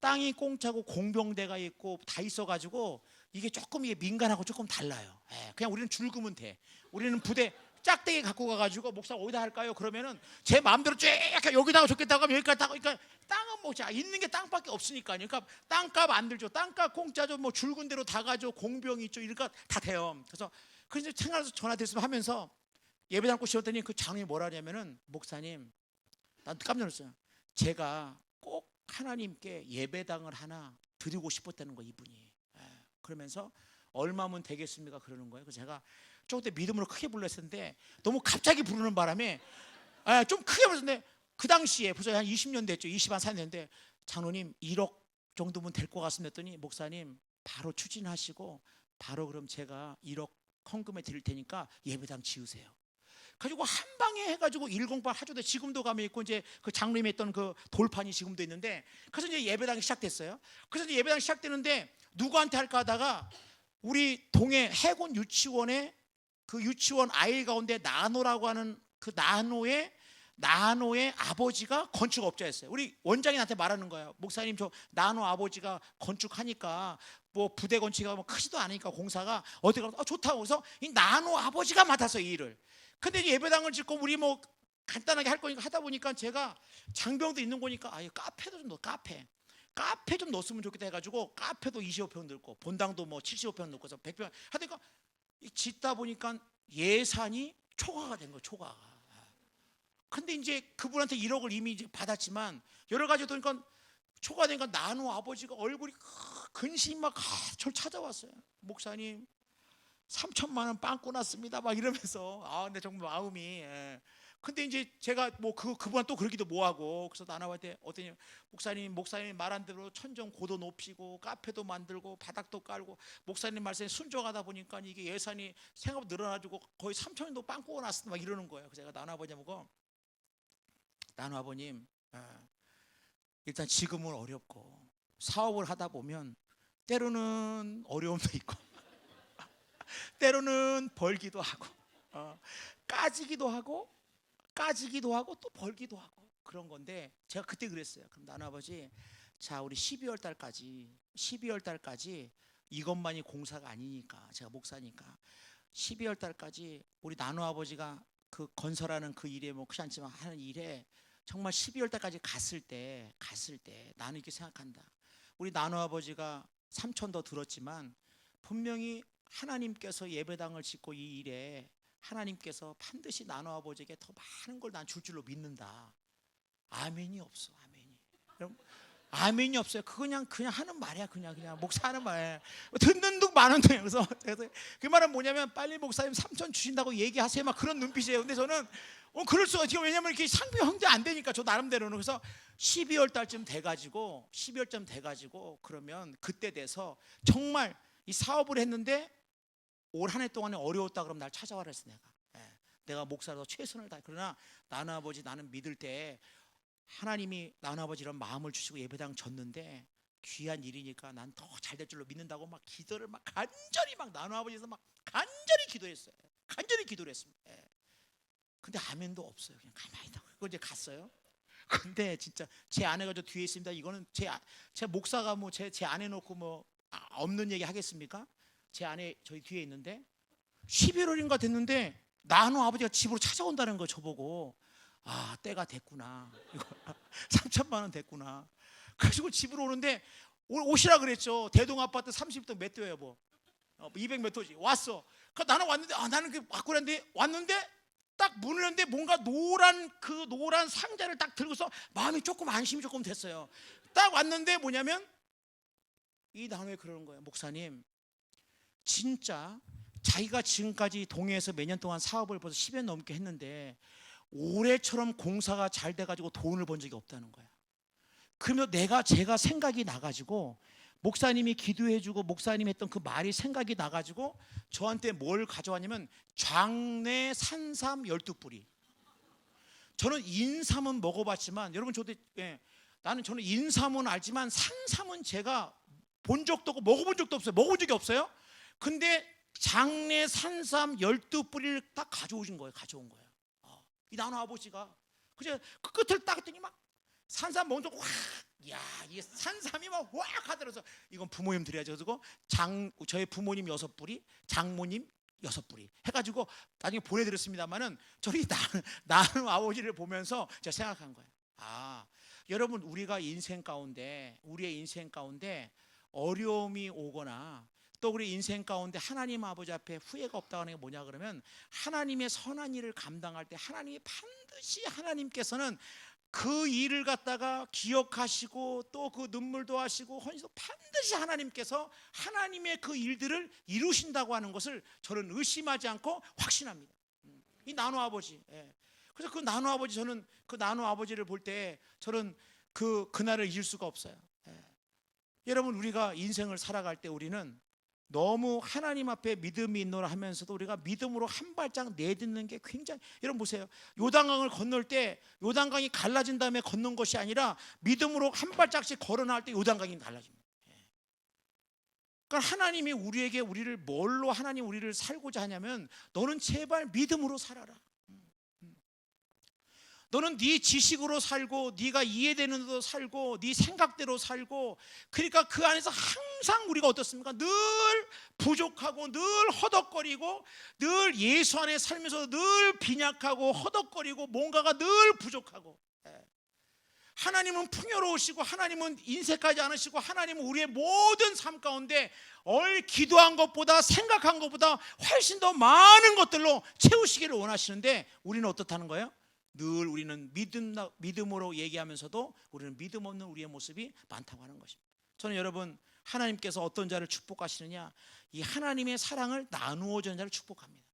땅이 공짜고 공병대가 있고 다 있어가지고 이게 조금 이게 민간하고 조금 달라요. 그냥 우리는 줄 그면 돼. 우리는 부대 짝대기 갖고 가가지고 목사 어디다 할까요? 그러면은 제 마음대로 쭉 여기다가 좋겠다고 하면 여기까지 다. 그러니까 땅은 뭐 있는 게 땅밖에 없으니까요. 그러니까 땅값 안 들죠. 땅값 공짜죠. 뭐 줄근 대로 다 가죠. 공병이 있죠. 이러니까 다 돼요. 그래서 생각해서 전화 드렸으면 하면서 예배당 꼬시었더니 그 장로님이 뭐라 하냐면은 목사님 난 깜짝 놀랐어요. 제가 꼭 하나님께 예배당을 하나 드리고 싶었다는 거 이분이. 그러면서 얼마면 되겠습니까? 그러는 거예요. 그래서 제가 조금 때 믿음으로 크게 불렀었는데 너무 갑자기 부르는 바람에 좀 크게 불렀는데 그 당시에 벌써 한 20년 됐죠. 20한 4년 됐는데 장로님 1억 정도면 될 것 같습니다 했더니 목사님 바로 추진하시고 바로 그럼 제가 1억 헌금에 드릴 테니까 예배당 지으세요. 가지고 한 방에 해가지고 108 하조대 지금도 가면 있고 이제 그 장로님이 했던 그 돌판이 지금도 있는데 그래서 이제 예배당이 시작됐어요. 그래서 이제 예배당이 시작되는데 누구한테 할까 하다가 우리 동해 해군 유치원에 그 유치원 아이 가운데 나노라고 하는 그 나노의 아버지가 건축업자였어요. 우리 원장이 나한테 말하는 거예요. 목사님 저 나노 아버지가 건축하니까 뭐 부대 건축이 뭐 크지도 않으니까 공사가 어디 가서 좋다고 해서 이 나노 아버지가 맡아서 이 일을. 근데 예배당을 짓고 우리 뭐 간단하게 할 거니까 하다 보니까 제가 장병도 있는 거니까 아예 카페도 좀 넣어. 카페 좀 넣었으면 좋겠다 해가지고 카페도 25평 넣고 본당도 뭐 75평 넣고서 100평 하니까 짓다 보니까 예산이 초과가 된 거예요. 초과가. 근데 이제 그분한테 1억을 이미 이제 받았지만 여러 가지 그러니까 초과되니까 나노 아버지가 얼굴이 근심이 막 저를 찾아왔어요. 목사님 3천만 원 빵꾸 났습니다. 막 이러면서 근데 정말 마음이. 근데 이제 제가 뭐 그분은 또 그러기도 뭐하고 그래서 나나한테 어떠냐 목사님 말한 대로 천정 고도 높이고 카페도 만들고 바닥도 깔고 목사님 말씀에 순종하다 보니까 이게 예산이 생각보다 늘어나지고 거의 3천원도 빵꾸가 났습니다. 막 이러는 거예요. 그래서 제가 나나 아버님하고 나나 아버님 일단 지금은 어렵고 사업을 하다 보면 때로는 어려움도 있고 때로는 벌기도 하고 까지기도 하고 또 벌기도 하고 그런 건데 제가 그때 그랬어요. 그럼 나는 아버지 자 우리 12월 달까지 이것만이 공사가 아니니까 제가 목사니까 12월 달까지 우리 나노 아버지가 그 건설하는 그 일에 뭐 그렇지 않지만 하는 일에 정말 12월 달까지 갔을 때 나는 이렇게 생각한다. 우리 나노 아버지가 3천 더 들었지만 분명히 하나님께서 예배당을 짓고 이 일에 하나님께서 반드시 나노 아버지에게 더 많은 걸 난 줄 줄로 믿는다. 아멘이 없어. 아멘이. 여러분, 아멘이 없어요. 그냥 하는 말이야. 그냥 목사 하는 말. 듣는 둥 마는 둥. 그래서 그 말은 뭐냐면 빨리 목사님 3천 주신다고 얘기하세요. 막 그런 눈빛이에요. 근데 저는 그럴 수가 없어요. 왜냐면 이렇게 상비 형제 안 되니까 저 나름대로는. 그래서 12월 달쯤 돼가지고 그러면 그때 돼서 정말 이 사업을 했는데 올 한 해 동안에 어려웠다 그러면 날 찾아와라 그랬어 내가. 내가 목사로서 최선을 다해. 그러나 나는 아버지 나는 믿을 때 하나님이 나는 아버지 이런 마음을 주시고 예배당 졌는데 귀한 일이니까 난 더 잘 될 줄로 믿는다고 막 기도를 막 간절히 막 나는 아버지에서 막 간절히 기도했어요. 간절히 기도를 했습니다. 근데 아멘도 없어요. 그냥 가만히 있다고. 그거 이제 갔어요. 근데 진짜 제 아내가 저 뒤에 있습니다. 이거는 제 목사가 뭐 제 아내 놓고 뭐 없는 얘기 하겠습니까? 제 아내 저희 뒤에 있는데 11월인가 됐는데 나노 아버지가 집으로 찾아온다는 거 저보고 아, 때가 됐구나. 이거 3천만 원 됐구나. 그래가지고 집으로 오는데 오시라 그랬죠. 대동 아파트 30도 몇 도예요, 뭐 200 몇 도지. 왔어. 그 나는 왔는데 나는 그 갖고 왔는데 딱 문을 열는데 뭔가 노란 상자를 딱 들고서 마음이 조금 안심이 조금 됐어요. 딱 왔는데 뭐냐면 이 나누에 그러는 거예요. 목사님, 진짜 자기가 지금까지 동해에서 몇 년 동안 사업을 벌써 10년 넘게 했는데 올해처럼 공사가 잘 돼가지고 돈을 번 적이 없다는 거야. 그러면 제가 생각이 나가지고 목사님이 기도해주고 목사님이 했던 그 말이 생각이 나가지고 저한테 뭘 가져왔냐면 장내 산삼 12뿌리. 저는 인삼은 먹어봤지만 여러분 저는 인삼은 알지만 산삼은 제가 본 적도 없고 먹어본 적도 없어요. 먹어본 적이 없어요. 근데 장내 산삼 12뿌리를 딱 가져온 거예요. 이 나는 아버지가 그제 그 끝을 딱 했더니 막 산삼 먼저 확, 야, 이 산삼이 막 확 하더라서 이건 부모님 드려야죠. 그래서 저희 부모님 6뿌리, 장모님 6뿌리 해가지고 나중에 보내드렸습니다만은 저희 나는 아버지를 보면서 제가 생각한 거예요. 아, 여러분 우리의 인생 가운데 어려움이 오거나 또 우리 인생 가운데 하나님 아버지 앞에 후회가 없다고 하는 게 뭐냐 그러면 하나님의 선한 일을 감당할 때 하나님이 반드시 하나님께서는 그 일을 갖다가 기억하시고 또 그 눈물도 하시고 헌신도 반드시 하나님께서 하나님의 그 일들을 이루신다고 하는 것을 저는 의심하지 않고 확신합니다. 이 나노 아버지. 그래서 그 나노 아버지 저는 그 나노 아버지를 볼 때 저는 그날을 잊을 수가 없어요. 여러분 우리가 인생을 살아갈 때 우리는 너무 하나님 앞에 믿음이 있노라 하면서도 우리가 믿음으로 한 발짝 내딛는 게 굉장히, 여러분 보세요. 요단강을 건널 때 요단강이 갈라진 다음에 걷는 것이 아니라 믿음으로 한 발짝씩 걸어 나갈 때 요단강이 갈라집니다. 그러니까 하나님이 우리를 뭘로 하나님 우리를 살고자 하냐면 너는 제발 믿음으로 살아라. 너는 네 지식으로 살고 네가 이해되는 대로 살고 네 생각대로 살고, 그러니까 그 안에서 항상 우리가 어떻습니까? 늘 부족하고 늘 허덕거리고 늘 예수 안에 살면서 늘 빈약하고 허덕거리고 뭔가가 늘 부족하고, 하나님은 풍요로우시고 하나님은 인색하지 않으시고 하나님은 우리의 모든 삶 가운데 기도한 것보다 생각한 것보다 훨씬 더 많은 것들로 채우시기를 원하시는데 우리는 어떻다는 거예요? 늘 우리는 믿음으로 얘기하면서도 우리는 믿음 없는 우리의 모습이 많다고 하는 것입니다. 저는 여러분 하나님께서 어떤 자를 축복하시느냐, 이 하나님의 사랑을 나누어 주는 자를 축복합니다.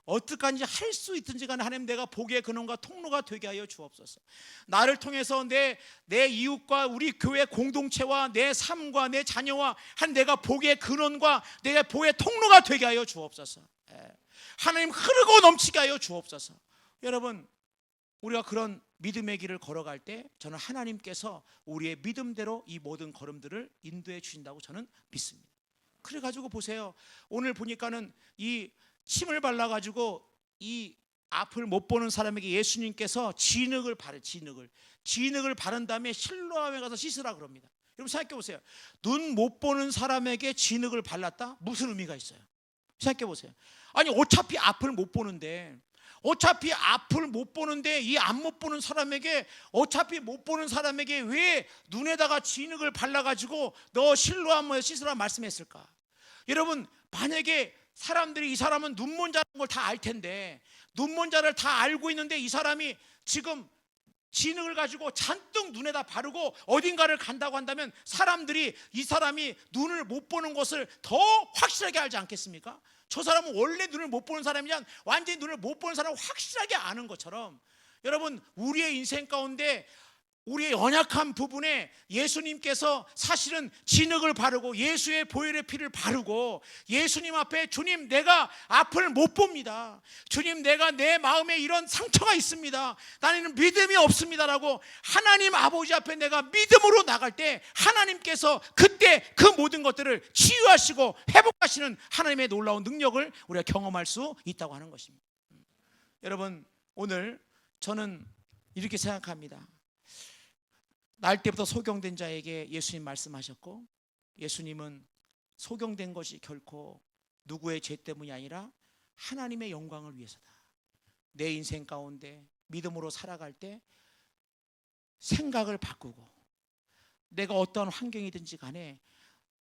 어떻게든지 할 수 있든지 간에 하나님 내가 복의 근원과 통로가 되게 하여 주옵소서. 나를 통해서 내 이웃과 우리 교회 공동체와 내 삶과 내 자녀와 내가 복의 근원과 내가 복의 통로가 되게 하여 주옵소서. 하나님 흐르고 넘치게 하여 주옵소서. 여러분 우리가 그런 믿음의 길을 걸어갈 때 저는 하나님께서 우리의 믿음대로 이 모든 걸음들을 인도해 주신다고 저는 믿습니다. 그래가지고 보세요. 오늘 보니까는 이 침을 발라가지고 이 앞을 못 보는 사람에게 예수님께서 진흙을 바른 다음에 실로암에 가서 씻으라 그럽니다. 여러분 생각해 보세요. 눈 못 보는 사람에게 진흙을 발랐다? 무슨 의미가 있어요? 생각해 보세요. 아니 어차피 앞을 못 보는데 이 앞 못 보는 사람에게 왜 눈에다가 진흙을 발라가지고 너 실로암에 씻으라 말씀했을까? 여러분 만약에 사람들이 이 사람은 눈먼 자라는 걸 다 알 텐데 눈먼 자를 다 알고 있는데 이 사람이 지금 진흙을 가지고 잔뜩 눈에다 바르고 어딘가를 간다고 한다면 사람들이 이 사람이 눈을 못 보는 것을 더 확실하게 알지 않겠습니까? 저 사람은 원래 눈을 못 보는 사람이냐 완전히 눈을 못 보는 사람을 확실하게 아는 것처럼 여러분 우리의 인생 가운데 우리의 연약한 부분에 예수님께서 사실은 진흙을 바르고 예수의 보혈의 피를 바르고 예수님 앞에 주님 내가 앞을 못 봅니다. 주님 내가 내 마음에 이런 상처가 있습니다. 나는 믿음이 없습니다라고 하나님 아버지 앞에 내가 믿음으로 나갈 때 하나님께서 그때 그 모든 것들을 치유하시고 회복하시는 하나님의 놀라운 능력을 우리가 경험할 수 있다고 하는 것입니다. 여러분 오늘 저는 이렇게 생각합니다. 날 때부터 소경된 자에게 예수님 말씀하셨고 예수님은 소경된 것이 결코 누구의 죄 때문이 아니라 하나님의 영광을 위해서다. 내 인생 가운데 믿음으로 살아갈 때 생각을 바꾸고, 내가 어떠한 환경이든지 간에,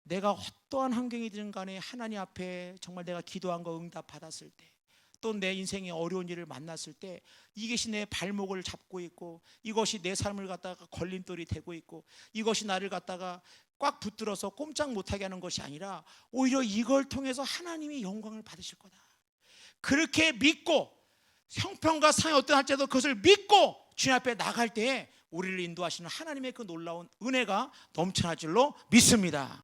내가 어떠한 환경이든 간에 하나님 앞에 정말 내가 기도한 거 응답 받았을 때, 또 내 인생에 어려운 일을 만났을 때 이것이 내 발목을 잡고 있고, 이것이 내 삶을 갖다가 걸림돌이 되고 있고, 이것이 나를 갖다가 꽉 붙들어서 꼼짝 못하게 하는 것이 아니라 오히려 이걸 통해서 하나님이 영광을 받으실 거다, 그렇게 믿고, 형편과 상황이 어떤 할지라도 그것을 믿고 주님 앞에 나갈 때에 우리를 인도하시는 하나님의 그 놀라운 은혜가 넘쳐날 줄로 믿습니다.